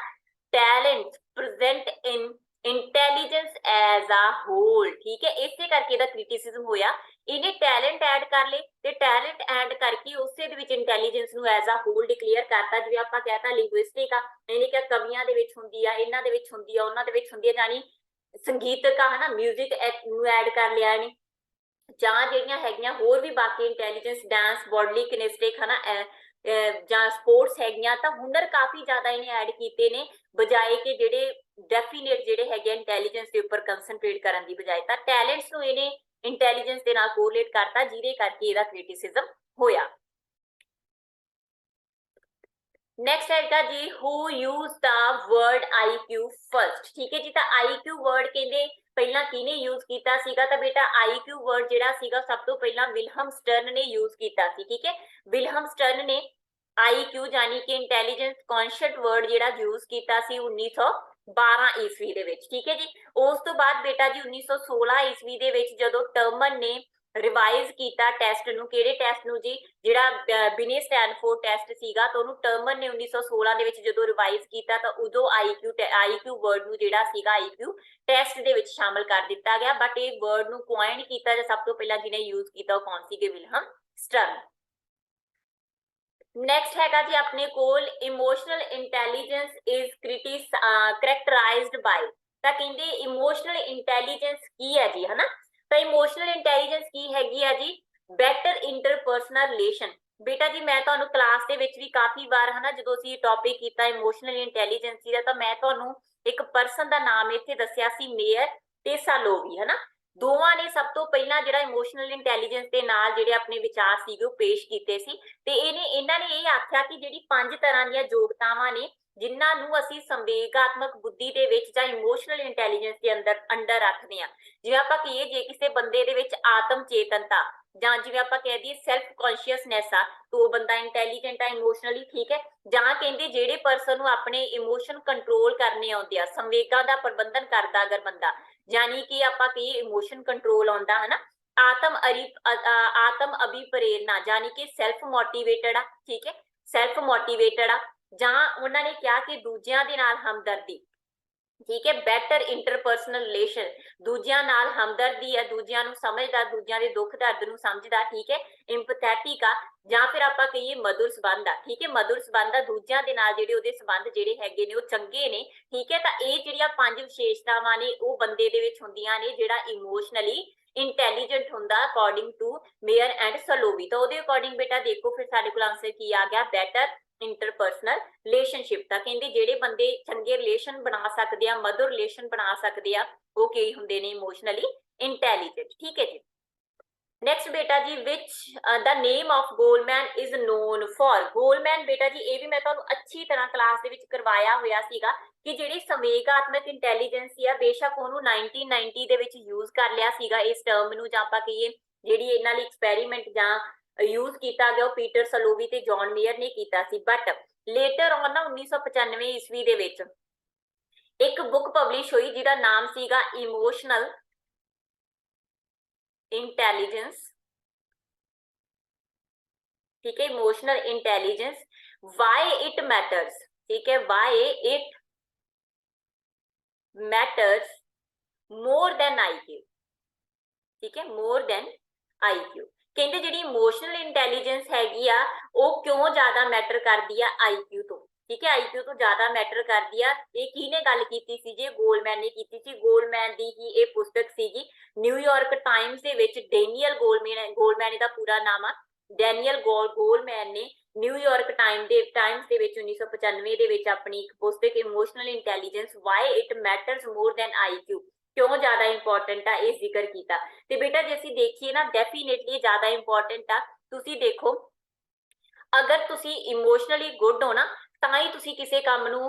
talent present in intelligence as a whole, ਠੀਕ ਹੈ। ਇਸੇ ਕਰਕੇ ਇਹਦਾ ਕ੍ਰਿਟਿਸਿਜ਼ਮ ਹੋਇਆ। ਇਹਨੇ ਟੈਲੈਂਟ ਐਡ ਕਰ ਲਏ ਤੇ ਟੈਲੈਂਟ ਐਡ ਕਰਕੇ ਉਸੇ ਦੇ ਵਿੱਚ ਇੰਟੈਲੀਜੈਂਸ ਨੂੰ ਐਜ਼ ਅ ਹੋਲ ਡਿਕਲੇਅਰ ਕਰਤਾ। ਜਿਵੇਂ ਆਪਾਂ ਕਹਿਤਾ ਲਿੰਗੁਇਸਟਿਕ ਆ, ਇਹਨੇ ਕਿਹਾ ਕਵੀਆਂ ਦੇ ਵਿੱਚ ਹੁੰਦੀ ਆ, ਇਹਨਾਂ ਦੇ ਵਿੱਚ ਹੁੰਦੀ ਆ, ਉਹਨਾਂ ਦੇ ਵਿੱਚ ਹੁੰਦੀ ਆ, ਜਾਨੀ ਸੰਗੀਤਕ ਆ, ਹਨਾ, ਮਿਊਜ਼ਿਕ ਨੂੰ ਐਡ ਕਰ ਲਿਆ ਇਹਨੇ। ਜਾਂ ਜਿਹੜੀਆਂ ਹੈਗੀਆਂ ਹੋਰ ਵੀ ਬਾਕੀ ਇੰਟੈਲੀਜੈਂਸ, ਡਾਂਸ, ਬੋਡਲੀ ਕਿਨੇਸਟਿਕ, ਹਨਾ, ਜਾਂ ਸਪੋਰਟਸ ਹੈਗੀਆਂ, ਤਾਂ ਹੁਨਰ ਕਾਫੀ ਜ਼ਿਆਦਾ ਇਹਨੇ ਐਡ ਕੀਤੇ ਨੇ, ਬਜਾਏ ਕਿ ਜਿਹੜੇ ਡੈਫੀਨੇਟ ਜਿਹੜੇ ਹੈਗੇ ਇੰਟੈਲੀਜੈਂਸ ਦੇ ਉੱਪਰ ਕੰਸਨਟ੍ਰੇਟ ਕਰਨ ਦੀ ਬਜਾਏ। ਤਾਂ ਟੈਲੈਂਟਸ ਨੂੰ ਇਹਨੇ ਇੰਟੈਲੀਜੈਂਸ ਦੇ ਨਾਲ ਕੋਰਿਲੇਟ ਕਰਤਾ, ਜਿਹਦੇ ਕਰਕੇ ਇਹਦਾ ਕ੍ਰਿਟਿਸਿਜ਼ਮ ਹੋਇਆ। ਨੈਕਸਟ ਹੈਗਾ ਜੀ, ਹੂ ਯੂਜ਼ ਦਾ ਵਰਡ IQ ਫਰਸਟ, ਠੀਕ ਹੈ ਜੀ। ਤਾਂ IQ ਵਰਡ ਕਹਿੰਦੇ ਪਹਿਲਾਂ ਕਿਹਨੇ ਯੂਜ਼ ਕੀਤਾ ਸੀਗਾ? ਤਾਂ ਬੇਟਾ IQ ਵਰਡ ਜਿਹੜਾ ਸੀਗਾ ਸਭ ਤੋਂ ਪਹਿਲਾਂ ਵਿਲਹਮ ਸਟਰਨ ਨੇ ਯੂਜ਼ ਕੀਤਾ ਸੀ, ਠੀਕ ਹੈ। ਵਿਲਹਮ ਸਟਰਨ ਨੇ IQ ਯਾਨੀ ਕਿ ਇੰਟੈਲੀਜੈਂਸ ਕੌਨਸ਼ੀਅੰਟ ਵਰਡ ਜਿਹੜਾ ਯੂਜ਼ ਕੀਤਾ ਸੀ 1912 ਈਸਵੀ ਦੇ ਵਿੱਚ, ਠੀਕ ਹੈ ਜੀ। ਉਸ ਤੋਂ ਬਾਅਦ ਬੇਟਾ ਜੀ 1916 ਈਸਵੀ ਦੇ ਵਿੱਚ ਜਦੋਂ ਟਰਮਨ ਨੇ ਰਿਵਾਈਜ਼ ਕੀਤਾ ਟੈਸਟ ਨੂੰ, ਕਿਹੜੇ ਟੈਸਟ ਨੂੰ ਜੀ? ਜਿਹੜਾ ਬਿਨੇ ਸਟੈਨਫੋਰਡ ਟੈਸਟ ਸੀਗਾ, ਤਾਂ ਉਹਨੂੰ ਟਰਮਨ ਨੇ 1916 ਦੇ ਵਿੱਚ ਜਦੋਂ ਰਿਵਾਈਜ਼ ਕੀਤਾ ਤਾਂ ਉਦੋਂ IQ ਵਰਡ ਨੂੰ ਜਿਹੜਾ ਸੀਗਾ IQ ਟੈਸਟ ਦੇ ਵਿੱਚ ਸ਼ਾਮਲ ਕਰ ਦਿੱਤਾ ਗਿਆ। ਬਟ ਇਹ ਵਰਡ ਨੂੰ ਕੁਆਇਨ ਕੀਤਾ ਜਾਂ ਸਭ ਤੋਂ ਪਹਿਲਾਂ ਜਿਹਨੇ ਯੂਜ਼ ਕੀਤਾ ਉਹ ਕੌਣ ਸੀਗੇ? ਵਿਲਹਮ ਸਟਰਨ। ਨੈਕਸਟ ਹੈਗਾ ਜੀ ਆਪਣੇ ਕੋਲ, ਇਮੋਸ਼ਨਲ ਇੰਟੈਲੀਜੈਂਸ ਇਜ਼ ਕਰੈਕਟਰਾਈਜ਼ਡ ਬਾਈ। ਤਾਂ ਕਹਿੰਦੇ ਇਮੋਸ਼ਨਲ ਇੰਟੈਲੀਜੈਂਸ ਕੀ ਹੈ ਜੀ, ਹਨਾ। ਤਾਂ ਇਮੋਸ਼ਨਲ ਇੰਟੈਲੀਜੈਂਸ ਕੀ ਹੈਗੀ ਆ ਜੀ? Better interpersonal relation. ਬੇਟਾ ਜੀ ਮੈਂ ਤੁਹਾਨੂੰ ਕਲਾਸ ਦੇ ਵਿੱਚ ਵੀ ਕਾਫੀ ਵਾਰ, ਹਨਾ, ਜਦੋਂ ਅਸੀਂ ਟੌਪਿਕ ਕੀਤਾ ਇਮੋਸ਼ਨਲ ਇੰਟੈਲੀਜੈਂਸ ਦਾ, ਤਾਂ ਮੈਂ ਤੁਹਾਨੂੰ ਇੱਕ ਪਰਸਨ ਦਾ ਨਾਮ ਇੱਥੇ ਦੱਸਿਆ ਸੀ, ਮੇਅਰ ਟੇਸਾਲੋਵੀ, ਹਨਾ। ਦੋਵਾਂ ਨੇ ਸਭ ਤੋਂ ਪਹਿਲਾਂ ਜਿਹੜਾ ਇਮੋਸ਼ਨਲ ਇੰਟੈਲੀਜੈਂਸ ਦੇ ਨਾਲ ਜਿਹੜੇ ਆਪਣੇ ਵਿਚਾਰ ਸੀਗੇ ਉਹ ਪੇਸ਼ ਕੀਤੇ ਸੀ। ਤੇ ਇਹਨਾਂ ਨੇ ਇਹ ਆਖਿਆ ਕਿ ਜਿਹੜੀ 5 ਤਰ੍ਹਾਂ ਦੀਆਂ ਯੋਗਤਾਵਾਂ ਨੇ ਜਿਨ੍ਹਾਂ ਨੂੰ ਅਸੀਂ ਸੰਵੇਗਾਤਮਕ ਬੁੱਧੀ ਦੇ ਵਿੱਚ ਜਾਂ ਇਮੋਸ਼ਨਲ ਇੰਟੈਲੀਜੈਂਸ ਦੇ ਅੰਦਰ ਰੱਖਦੇ ਆ। ਜਿਵੇਂ ਆਪਾਂ ਕਹੀਏ ਜੇ ਕਿਸੇ ਬੰਦੇ ਦੇ ਵਿੱਚ ਆਤਮ ਚੇਤਨਤਾ, ਜਾਂ ਜਿਵੇਂ ਆਪਾਂ ਕਹਿ ਦਈਏ ਸੈਲਫ ਕੌਨਸ਼ੀਅਸਨੈਸ ਆ, ਤਾਂ ਉਹ ਬੰਦਾ ਇੰਟੈਲੀਜੈਂਟ ਆ ਇਮੋਸ਼ਨਲੀ, ਠੀਕ ਹੈ। ਜਾਂ ਕਹਿੰਦੇ ਜਿਹੜੇ ਪਰਸਨ ਨੂੰ ਆਪਣੇ ਇਮੋਸ਼ਨ ਕੰਟਰੋਲ ਕਰਨੇ ਆਉਂਦੇ ਆ, ਸੰਵੇਗਾਂ ਦਾ ਪ੍ਰਬੰਧਨ ਕਰਦਾ ਅਗਰ ਬੰਦਾ, ਯਾਨੀ ਕਿ ਆਪਾਂ ਕਹੀਏ ਇਮੋਸ਼ਨ ਕੰਟਰੋਲ ਆਉਂਦਾ, ਹਨਾ। ਆਤਮ ਅਭਿਪ੍ਰੇਰਨਾ ਯਾਨੀ ਕਿ ਸੈਲਫ ਮੋਟੀਵੇਟਡ ਆ, ਠੀਕ ਹੈ, ਸੈਲਫ ਮੋਟੀਵੇਟਡ ਆ। ਜਾਂ ਉਹਨਾਂ ਨੇ ਕਿਹਾ ਕਿ ਦੂਜਿਆਂ ਦੇ ਨਾਲ ਹਮਦਰਦੀ, ਠੀਕ ਹੈ, ਬੈਟਰ ਇੰਟਰਪਰਸਨਲ ਰਿਲੇਸ਼ਨ, ਦੂਜਿਆਂ ਨਾਲ ਹਮਦਰਦੀ ਹੈ, ਦੂਜਿਆਂ ਨੂੰ ਸਮਝਦਾ, ਦੂਜਿਆਂ ਦੇ ਦੁੱਖ ਦਰਦ ਨੂੰ ਸਮਝਦਾ, ਠੀਕ ਹੈ, ਇੰਪਥੈਟਿਕ ਆ। ਜਾਂ ਫਿਰ ਆਪਾਂ ਕਹੀਏ ਮਧੁਰ ਸੰਬੰਧ ਆ, ਠੀਕ ਹੈ, ਮਧੁਰ ਸੰਬੰਧ ਆ, ਦੂਜਿਆਂ ਦੇ ਨਾਲ ਜਿਹੜੇ ਉਹਦੇ ਸੰਬੰਧ ਜਿਹੜੇ ਹੈਗੇ ਨੇ ਉਹ ਚੰਗੇ ਨੇ, ਠੀਕ ਹੈ। ਤਾਂ ਇਹ ਜਿਹੜੀਆਂ 5 ਵਿਸ਼ੇਸ਼ਤਾਵਾਂ ਨੇ ਉਹ ਬੰਦੇ ਦੇ ਵਿੱਚ ਹੁੰਦੀਆਂ ਨੇ ਜਿਹੜਾ ਇਮੋਸ਼ਨਲੀ ਇੰਟੈਲੀਜੈਂਟ ਹੁੰਦਾ ਅਕੋਰਡਿੰਗ ਟੂ ਮੇयर ਐਂਡ ਸਲੋਵੀ। ਤਾਂ ਉਹਦੇ ਅਕੋਰਡਿੰਗ ਬੇਟਾ ਦੇਖੋ ਫਿਰ ਸਾਡੇ ਕੋਲ ਆਂਸਰ ਕੀ ਆ ਗਿਆ, ਬੈਟਰ ਇੰਟਰਪਰਸਨਲ ਰਿਲੇਸ਼ਨਸ਼ਿਪ। ਤਾਂ ਕਹਿੰਦੇ ਜਿਹੜੇ ਬੰਦੇ ਚੰਗੇ ਰਿਲੇਸ਼ਨ ਬਣਾ ਸਕਦੇ ਆ, ਮਦਰ ਰਿਲੇਸ਼ਨ ਬਣਾ ਸਕਦੇ ਆ, ਉਹ ਕੀ ਹੁੰਦੇ ਨੇ, ਇਮੋਸ਼ਨਲੀ ਇੰਟੈਲੀਜੈਂਟ। ਠੀਕ ਹੈ ਜੀ। ਨੈਕਸਟ ਬੇਟਾ ਜੀ which the name of Goleman is known for. Goleman ਬੇਟਾ ਜੀ ਇਹ ਵੀ ਮੈਂ ਤੁਹਾਨੂੰ ਅੱਛੀ ਤਰ੍ਹਾਂ ਕਲਾਸ ਦੇ ਵਿੱਚ ਕਰਵਾਇਆ ਹੋਇਆ ਸੀਗਾ ਕਿ ਜਿਹੜੀ ਸੰਵੇਗਾਤਮਕ ਇੰਟੈਲੀਜੈਂਸ ਆ, ਬੇਸ਼ੱਕ ਉਹਨੂੰ 1990 ਦੇ ਵਿੱਚ ਯੂਜ਼ ਕਰ ਲਿਆ ਸੀਗਾ ਇਸ ਟਰਮ ਨੂੰ, ਜਾਂ ਆਪਾਂ ਕਹੀਏ ਜਿਹੜੀ ਇਹਨਾਂ ਲਈ ਐਕਸਪੈਰੀਮੈਂਟ ਜਾਂ ਯੂਜ਼ ਕੀਤਾ ਗਿਆ ਉਹ ਪੀਟਰ ਸਲੋਵੀ ਤੇ ਜੌਨ ਮੇਅਰ ਨੇ ਕੀਤਾ ਸੀ। ਬਟ ਲੇਟਰ ਔਨ ਨਾ 1995 ਈਸਵੀ ਦੇ ਵਿੱਚ ਇੱਕ ਬੁੱਕ ਪਬਲਿਸ਼ ਹੋਈ ਜਿਹਦਾ ਨਾਮ ਸੀਗਾ ਇਮੋਸ਼ਨਲ इंटेलिजेंस। ठीक है, emotional intelligence, Y it matters. ठीक है, Y it matters more than IQ। ठीक है, मोर देन IQ। कहते जी इमोशनल इंटेलिजेंस हैगी आ वो क्यों ज्यादा मैटर करती है IQ तो। ठीक है, IQ तो ज्यादा मैटर करती है। ये किने गल कीती सी जी, गोलमैन ने कीती सी। गोलमैन दी ही ये पुस्तक सीगी न्यूयॉर्क टाइम्स दे विच डैनियल गोलमैन दा पूरा नाम आ डैनियल गोलमैन ने न्यूयॉर्क टाइम्स दे विच 1995 दे विच अपनी एक पुस्तक emotional intelligence why it matters more than IQ क्यों ज्यादा इंपॉर्टेंट आ ये जिक्र किया। ते बेटा जे असीं देखिए ना डेफिनेटली ज्यादा इंपॉर्टेंट आ। तुसीं देखो अगर तुसीं इमोशनली गुड हो ना ਤਾਂ ਹੀ ਤੁਸੀਂ ਕਿਸੇ ਕੰਮ ਨੂੰ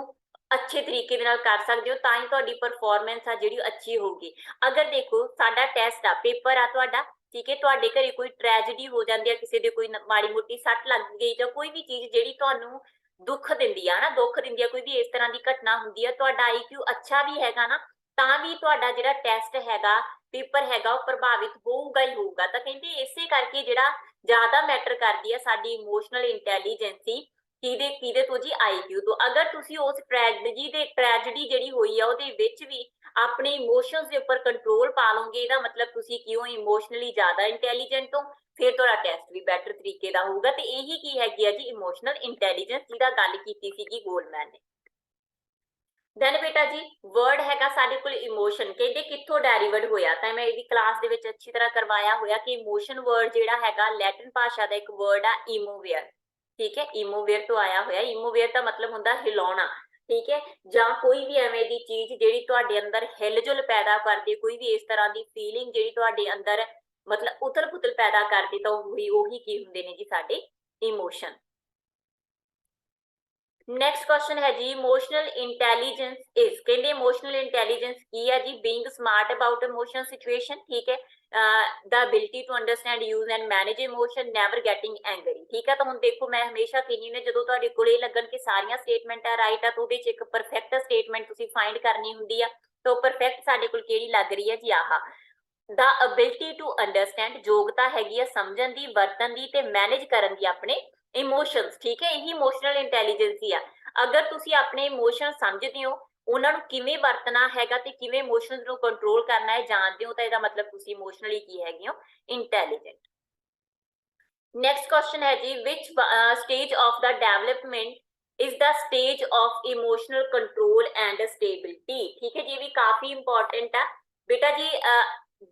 ਅੱਛੇ ਤਰੀਕੇ ਦੇ ਨਾਲ ਕਰ ਸਕਦੇ ਹੋ, ਤਾਂ ਹੀ ਤੁਹਾਡੀ ਪਰਫਾਰਮੈਂਸ ਆ ਜਿਹੜੀ ਅੱਛੀ ਹੋਊਗੀ। ਅਗਰ ਦੇਖੋ ਸਾਡਾ ਟੈਸਟ ਆ, ਪੇਪਰ ਆ ਤੁਹਾਡਾ, ਠੀਕ ਹੈ, ਤੁਹਾਡੇ ਘਰੇ ਕੋਈ ਟ੍ਰੈਜਡੀ ਹੋ ਜਾਂਦੀ ਹੈ, ਕਿਸੇ ਦੇ ਕੋਈ ਮਾੜੀ ਮੋਟੀ ਸੱਟ ਲੱਗ ਗਈ ਜਾਂ ਕੋਈ ਵੀ ਚੀਜ਼ ਜਿਹੜੀ ਤੁਹਾਨੂੰ ਦੁੱਖ ਦਿੰਦੀ ਆ ਨਾ, ਦੁੱਖ ਦਿੰਦੀ ਆ, ਕੋਈ ਵੀ ਇਸ ਤਰ੍ਹਾਂ ਦੀ ਘਟਨਾ ਹੁੰਦੀ ਆ, ਤੁਹਾਡਾ IQ ਅੱਛਾ ਵੀ ਹੈਗਾ ਨਾ, ਤਾਂ ਵੀ ਤੁਹਾਡਾ ਜਿਹੜਾ ਟੈਸਟ ਹੈਗਾ, ਪੇਪਰ ਹੈਗਾ, ਉਹ ਪ੍ਰਭਾਵਿਤ ਹੋਊਗਾ ਹੀ ਹੋਊਗਾ। ਤਾਂ ਕਹਿੰਦੇ ਇਸੇ ਕਰਕੇ ਜਿਹੜਾ ਜ਼ਿਆਦਾ ਮੈਟਰ ਕਰਦੀ ਆ ਸਾਡੀ ਇਮੋਸ਼ਨਲ ਇੰਟੈਲੀਜੈਂਸੀ ਕਿਹਦੇ ਤੋਂ ਜੀ, IQ ਤੋਂ। ਅਗਰ ਤੁਸੀਂ ਉਸ ਟ੍ਰੈਜਡੀ ਜਿਹੜੀ ਹੋਈ ਆ ਉਹਦੇ ਵਿੱਚ ਵੀ ਆਪਣੇ ਇਮੋਸ਼ਨਸ ਦੇ ਉੱਪਰ ਕੰਟਰੋਲ ਪਾ ਲਓਗੇ, ਇਹਦਾ ਮਤਲਬ ਤੁਸੀਂ ਕਿਉਂ ਇਮੋਸ਼ਨਲੀ ਜ਼ਿਆਦਾ ਇੰਟੈਲੀਜੈਂਟ ਹੋ, ਫਿਰ ਤੁਹਾਡਾ ਟੈਸਟ ਵੀ ਬੈਟਰ ਤਰੀਕੇ ਦਾ ਹੋਊਗਾ। ਤੇ ਇਹੀ ਕੀ ਹੈਗੀ ਆ ਜੀ ਇਮੋਸ਼ਨਲ ਇੰਟੈਲੀਜੈਂਸ, ਜਿਹਦਾ ਗੱਲ ਕੀਤੀ ਸੀਗੀ ਗੋਲਮੈਨ ਨੇ। ਦੈਨ ਬੇਟਾ ਜੀ ਵਰਡ ਹੈਗਾ ਸਾਡੇ ਕੋਲ ਇਮੋਸ਼ਨ, ਕਹਿੰਦੇ ਕਿੱਥੋਂ ਡੈਰੀਵੇਟ ਹੋਇਆ, ਤਾਂ ਮੈਂ ਇਹਦੀ ਕਲਾਸ ਦੇ ਵਿੱਚ ਅੱਛੀ ਤਰ੍ਹਾਂ ਕਰਵਾਇਆ ਹੋਇਆ ਕਿ ਇਮੋਸ਼ਨ ਵਰਡ ਜਿਹੜਾ ਹੈਗਾ ਲੈਟਿਨ ਭਾਸ਼ਾ ਦਾ ਇੱਕ ਵਰਡ ਆ ਇਮੋਵੇਅਰ। ठीक है, इमोवेयर तो आया होया। इमोवेयर का मतलब होंदा हिलाउणा। ठीक है, जां कोई भी एवें दी चीज जिहड़ी तुहाडे अंदर हिलजुल पैदा करदी, कोई भी इस तरह की फीलिंग जिहड़ी तुहाडे अंदर मतलब उथल पुथल पैदा करदी, तो ओही की हुंदे ने जी साडे इमोशन। नैक्सट क्वेश्चन है जी इमोशनल इंटैलीजेंस इज, कहते इमोशनल इंटैलीजेंस की है जी being smart about emotional situation. ठीक है, the ability to understand use and manage emotion, never getting angry. ठीक है, तो हुण देखो मैं हमेशा कहनी ने जदों तुहाडे कोल इह लगन कि सारियां स्टेटमेंट है राइट है, तो उहदे च एक परफेक्ट स्टेटमेंट तुसीं फाइंड करनी हुंदी आ। तो परफेक्ट साडे कोल किहड़ी लग रही है जी, आहा द एबिलिटी टू अंडरस्टैंड, योग्यता हैगी है समझण दी, वरतन दी ते मैनेज करन दी अपने इमोशंस। ठीक है, यही इमोशनल इंटैलीजेंसी आ। अगर तुसी अपने इमोशन समझदे हो, ਉਹਨਾਂ ਨੂੰ ਕਿਵੇਂ ਵਰਤਣਾ ਹੈਗਾ ਤੇ ਕਿਵੇਂ ਇਮੋਸ਼ਨਸ ਨੂੰ ਕੰਟਰੋਲ ਕਰਨਾ ਹੈ ਜਾਣਦੇ ਹੋ, ਤਾਂ ਇਹਦਾ ਮਤਲਬ ਤੁਸੀਂ ਇਮੋਸ਼ਨਲੀ ਕੀ ਹੈਗੇ ਹੋ, ਇੰਟੈਲੀਜੈਂਟ। ਨੈਕਸਟ ਕੁਐਸਚਨ ਹੈ ਜੀ which stage of the development is the stage of emotional control and stability। ठीक है जी, भी काफी इंपॉर्टेंट है बेटा जी।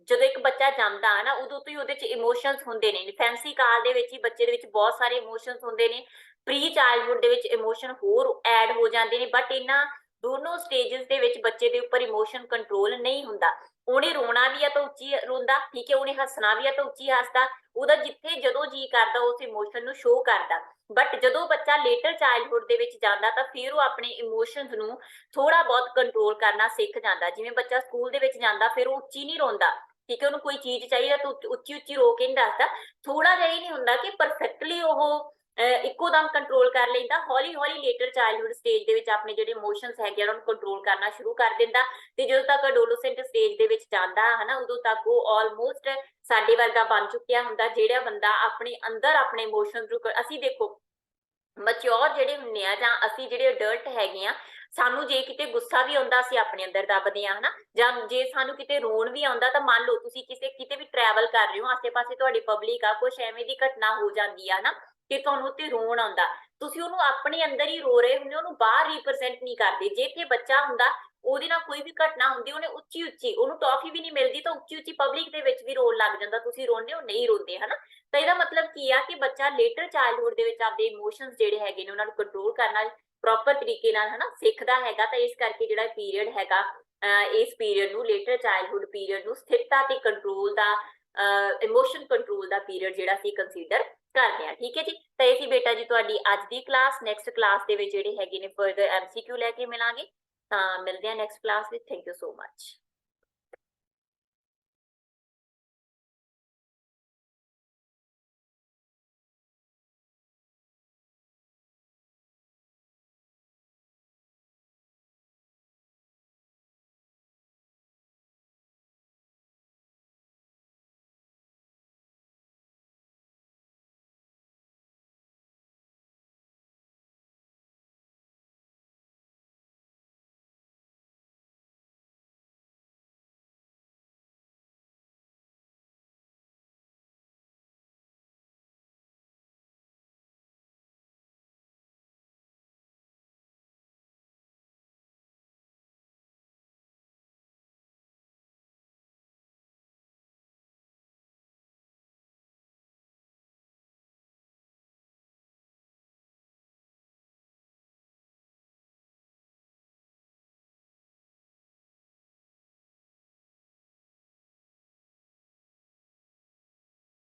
ਜਦੋਂ ਇੱਕ ਬੱਚਾ ਜੰਮਦਾ ਹੈ ਨਾ ਉਦੋਂ ਤੋਂ ਹੀ ਉਹਦੇ ਚ ਇਮੋਸ਼ਨਸ ਹੁੰਦੇ ਨੇ। ਇਨਫੈਂਸੀ ਕਾਲ ਦੇ ਵਿੱਚ ਹੀ ਬੱਚੇ ਦੇ ਵਿੱਚ ਬਹੁਤ ਸਾਰੇ ਇਮੋਸ਼ਨਸ ਹੁੰਦੇ ਨੇ, ਪ੍ਰੀ ਚਾਈਲਡਹੁੱਡ ਦੇ ਵਿੱਚ ਇਮੋਸ਼ਨ ਹੋਰ ਐਡ ਹੋ ਜਾਂਦੇ ਨੇ, ਬਟ ਇਹਨਾਂ ਦੋਨੋਂ ਸਟੇजेस ਦੇ ਵਿੱਚ ਬੱਚੇ ਦੇ ਉੱਪਰ ਇਮੋਸ਼ਨ ਕੰਟਰੋਲ ਨਹੀਂ ਹੁੰਦਾ। ਉਹਨੇ ਰੋਣਾ ਵੀ ਆ ਤਾਂ ਉੱਚੀ ਰੋਂਦਾ, ਠੀਕ ਹੈ, ਉਹਨੇ ਹੱਸਣਾ ਵੀ ਆ ਤਾਂ ਉੱਚੀ ਹੱਸਦਾ, ਉਹਦਾ ਜਿੱਥੇ ਜਦੋਂ ਜੀ ਕਰਦਾ ਉਸ ਇਮੋਸ਼ਨ ਨੂੰ ਸ਼ੋ ਕਰਦਾ। ਬਟ ਜਦੋਂ ਬੱਚਾ ਲੇਟਰ ਚਾਈਲਡਹੁੱਡ ਦੇ ਵਿੱਚ ਜਾਂਦਾ ਤਾਂ ਫਿਰ ਉਹ ਆਪਣੇ ਇਮੋਸ਼ਨਸ ਨੂੰ ਥੋੜਾ ਬਹੁਤ ਕੰਟਰੋਲ ਕਰਨਾ ਸਿੱਖ ਜਾਂਦਾ। ਜਿਵੇਂ ਬੱਚਾ ਸਕੂਲ ਦੇ ਵਿੱਚ ਜਾਂਦਾ ਫਿਰ ਉਹ ਉੱਚੀ ਨਹੀਂ ਰੋਂਦਾ, ਠੀਕ ਹੈ, ਉਹਨੂੰ ਕੋਈ ਚੀਜ਼ ਚਾਹੀਦਾ ਤਾਂ ਉੱਚੀ ਉੱਚੀ ਰੋ ਕੇ ਨਹੀਂ ਦੱਸਦਾ। ਥੋੜਾ ਜਿਹਾ ਇਹ ਨਹੀਂ ਹੁੰਦਾ ਕਿ ਪਰਫੈਕਟਲੀ ਉਹ ਇੱਕੋ ਦਮ ਕੰਟਰੋਲ ਕਰ ਲੈਂਦਾ, ਹੌਲੀ ਹੌਲੀ ਲੇਟਰ ਚਾਈਲਡਹੁੱਡ ਸਟੇਜ ਦੇ ਵਿੱਚ ਆਪਣੇ ਜਿਹੜੇ ਇਮੋਸ਼ਨਸ ਹੈਗੇ ਉਹਨਾਂ ਨੂੰ ਕੰਟਰੋਲ ਕਰਨਾ ਸ਼ੁਰੂ ਕਰ ਦਿੰਦਾ। ਤੇ ਜਦੋਂ ਤੱਕ ਅਡੋਲਸੈਂਟ ਸਟੇਜ ਦੇ ਵਿੱਚ ਜਾਂਦਾ ਹੈ ਨਾ, ਉਦੋਂ ਤੱਕ ਉਹ ਆਲਮੋਸਟ ਸਾਡੇ ਵਰਗਾ ਬਣ ਚੁੱਕਿਆ ਹੁੰਦਾ, ਜਿਹੜਾ ਬੰਦਾ ਆਪਣੇ ਅੰਦਰ ਆਪਣੇ ਇਮੋਸ਼ਨਸ ਨੂੰ ਅਸੀਂ ਦੇਖੋ ਮੈਚਿਓਰ ਜਿਹੜੇ ਹੁੰਦੇ ਆ ਜਾਂ ਅਸੀਂ ਜਿਹੜੇ ਅਡਲਟ ਹੈਗੇ ਆ, ਸਾਨੂੰ ਜੇ ਕਿਤੇ ਗੁੱਸਾ ਵੀ ਆਉਂਦਾ ਅਸੀਂ ਆਪਣੇ ਅੰਦਰ ਦੱਬਦੇ ਆ ਹਨਾ, ਜਾਂ ਜੇ ਸਾਨੂੰ ਕਿਤੇ ਰੋਣ ਵੀ ਆਉਂਦਾ ਤਾਂ ਮੰਨ ਲਓ ਤੁਸੀਂ ਕਿਤੇ ਵੀ ਟਰੈਵਲ ਕਰ ਰਹੇ ਹੋ, ਆਸੇ ਪਾਸੇ ਤੁਹਾਡੀ ਪਬਲਿਕ ਆ, ਕੁਛ ਐਵੇਂ ਦੀ ਘਟਨਾ ਹੋ ਜਾਂਦੀ ਆ ਨਾ ਕਿ ਤੁਹਾਨੂੰ ਉੱਤੇ ਰੋਣ ਆਉਂਦਾ, ਤੁਸੀਂ ਉਹਨੂੰ ਆਪਣੇ ਅੰਦਰ ਹੀ ਰੋ ਰਹੇ ਹੁੰਦੇ, ਉਹਨੂੰ ਬਾਹਰ ਰਿਪਰੈਜ਼ੈਂਟ ਨਹੀਂ ਕਰਦੇ। ਜੇ ਇੱਥੇ ਬੱਚਾ ਹੁੰਦਾ ਉਹਦੇ ਨਾਲ ਕੋਈ ਵੀ ਘਟਨਾ ਹੁੰਦੀ ਉਹਨੇ ਉੱਚੀ ਉੱਚੀ, ਉਹਨੂੰ ਟੌਫੀ ਵੀ ਨਹੀਂ ਮਿਲਦੀ ਤਾਂ ਉੱਚੀ ਉੱਚੀ ਪਬਲਿਕ ਦੇ ਵਿੱਚ ਵੀ ਰੋਣ ਲੱਗ ਜਾਂਦਾ, ਤੁਸੀਂ ਰੋਂਦੇ ਹੋ ਨਹੀਂ ਰੋਂਦੇ, ਹਨਾ। ਤਾਂ ਇਹਦਾ ਮਤਲਬ ਕੀ ਆ ਕਿ ਬੱਚਾ ਲੇਟਰ ਚਾਈਲਡਹੁੱਡ ਦੇ ਵਿੱਚ ਆਪਦੇ ਇਮੋਸ਼ਨਸ ਜਿਹੜੇ ਹੈਗੇ ਨੇ ਉਹਨਾਂ ਨੂੰ ਕੰਟਰੋਲ ਕਰਨਾ ਪ੍ਰੋਪਰ ਤਰੀਕੇ ਨਾਲ ਹਨਾ ਸਿੱਖਦਾ ਹੈਗਾ। ਤਾਂ ਇਸ ਕਰਕੇ ਜਿਹੜਾ ਪੀਰੀਅਡ ਹੈਗਾ ਇਸ ਪੀਰੀਅਡ ਨੂੰ ਲੇਟਰ ਚਾਈਲਡਹੁੱਡ ਪੀਰੀਅਡ ਨੂੰ ਸਥਿਰਤਾ ਤੇ ਕੰਟਰੋਲ ਦਾ ਇਮੋਸ਼ਨ ਕੰਟਰੋਲ ਦਾ ਪੀਰੀਅਡ ਜਿਹੜਾ ਅਸੀਂ ਕੰਸੀਡਰ ਕਰਦੇ ਹਾਂ। ਠੀਕ ਹੈ ਜੀ, ਤਾਂ ਇਹ ਸੀ ਬੇਟਾ ਜੀ ਤੁਹਾਡੀ ਅੱਜ ਦੀ ਕਲਾਸ। ਨੈਕਸਟ ਕਲਾਸ ਦੇ ਵਿੱਚ ਜਿਹੜੇ ਹੈਗੇ ਨੇ ਫਰਦਰ MCQ ਲੈ ਕੇ ਮਿਲਾਂਗੇ। ਤਾਂ ਮਿਲਦੇ ਹਾਂ ਨੈਕਸਟ ਕਲਾਸ ਵਿੱਚ। Thank you so much.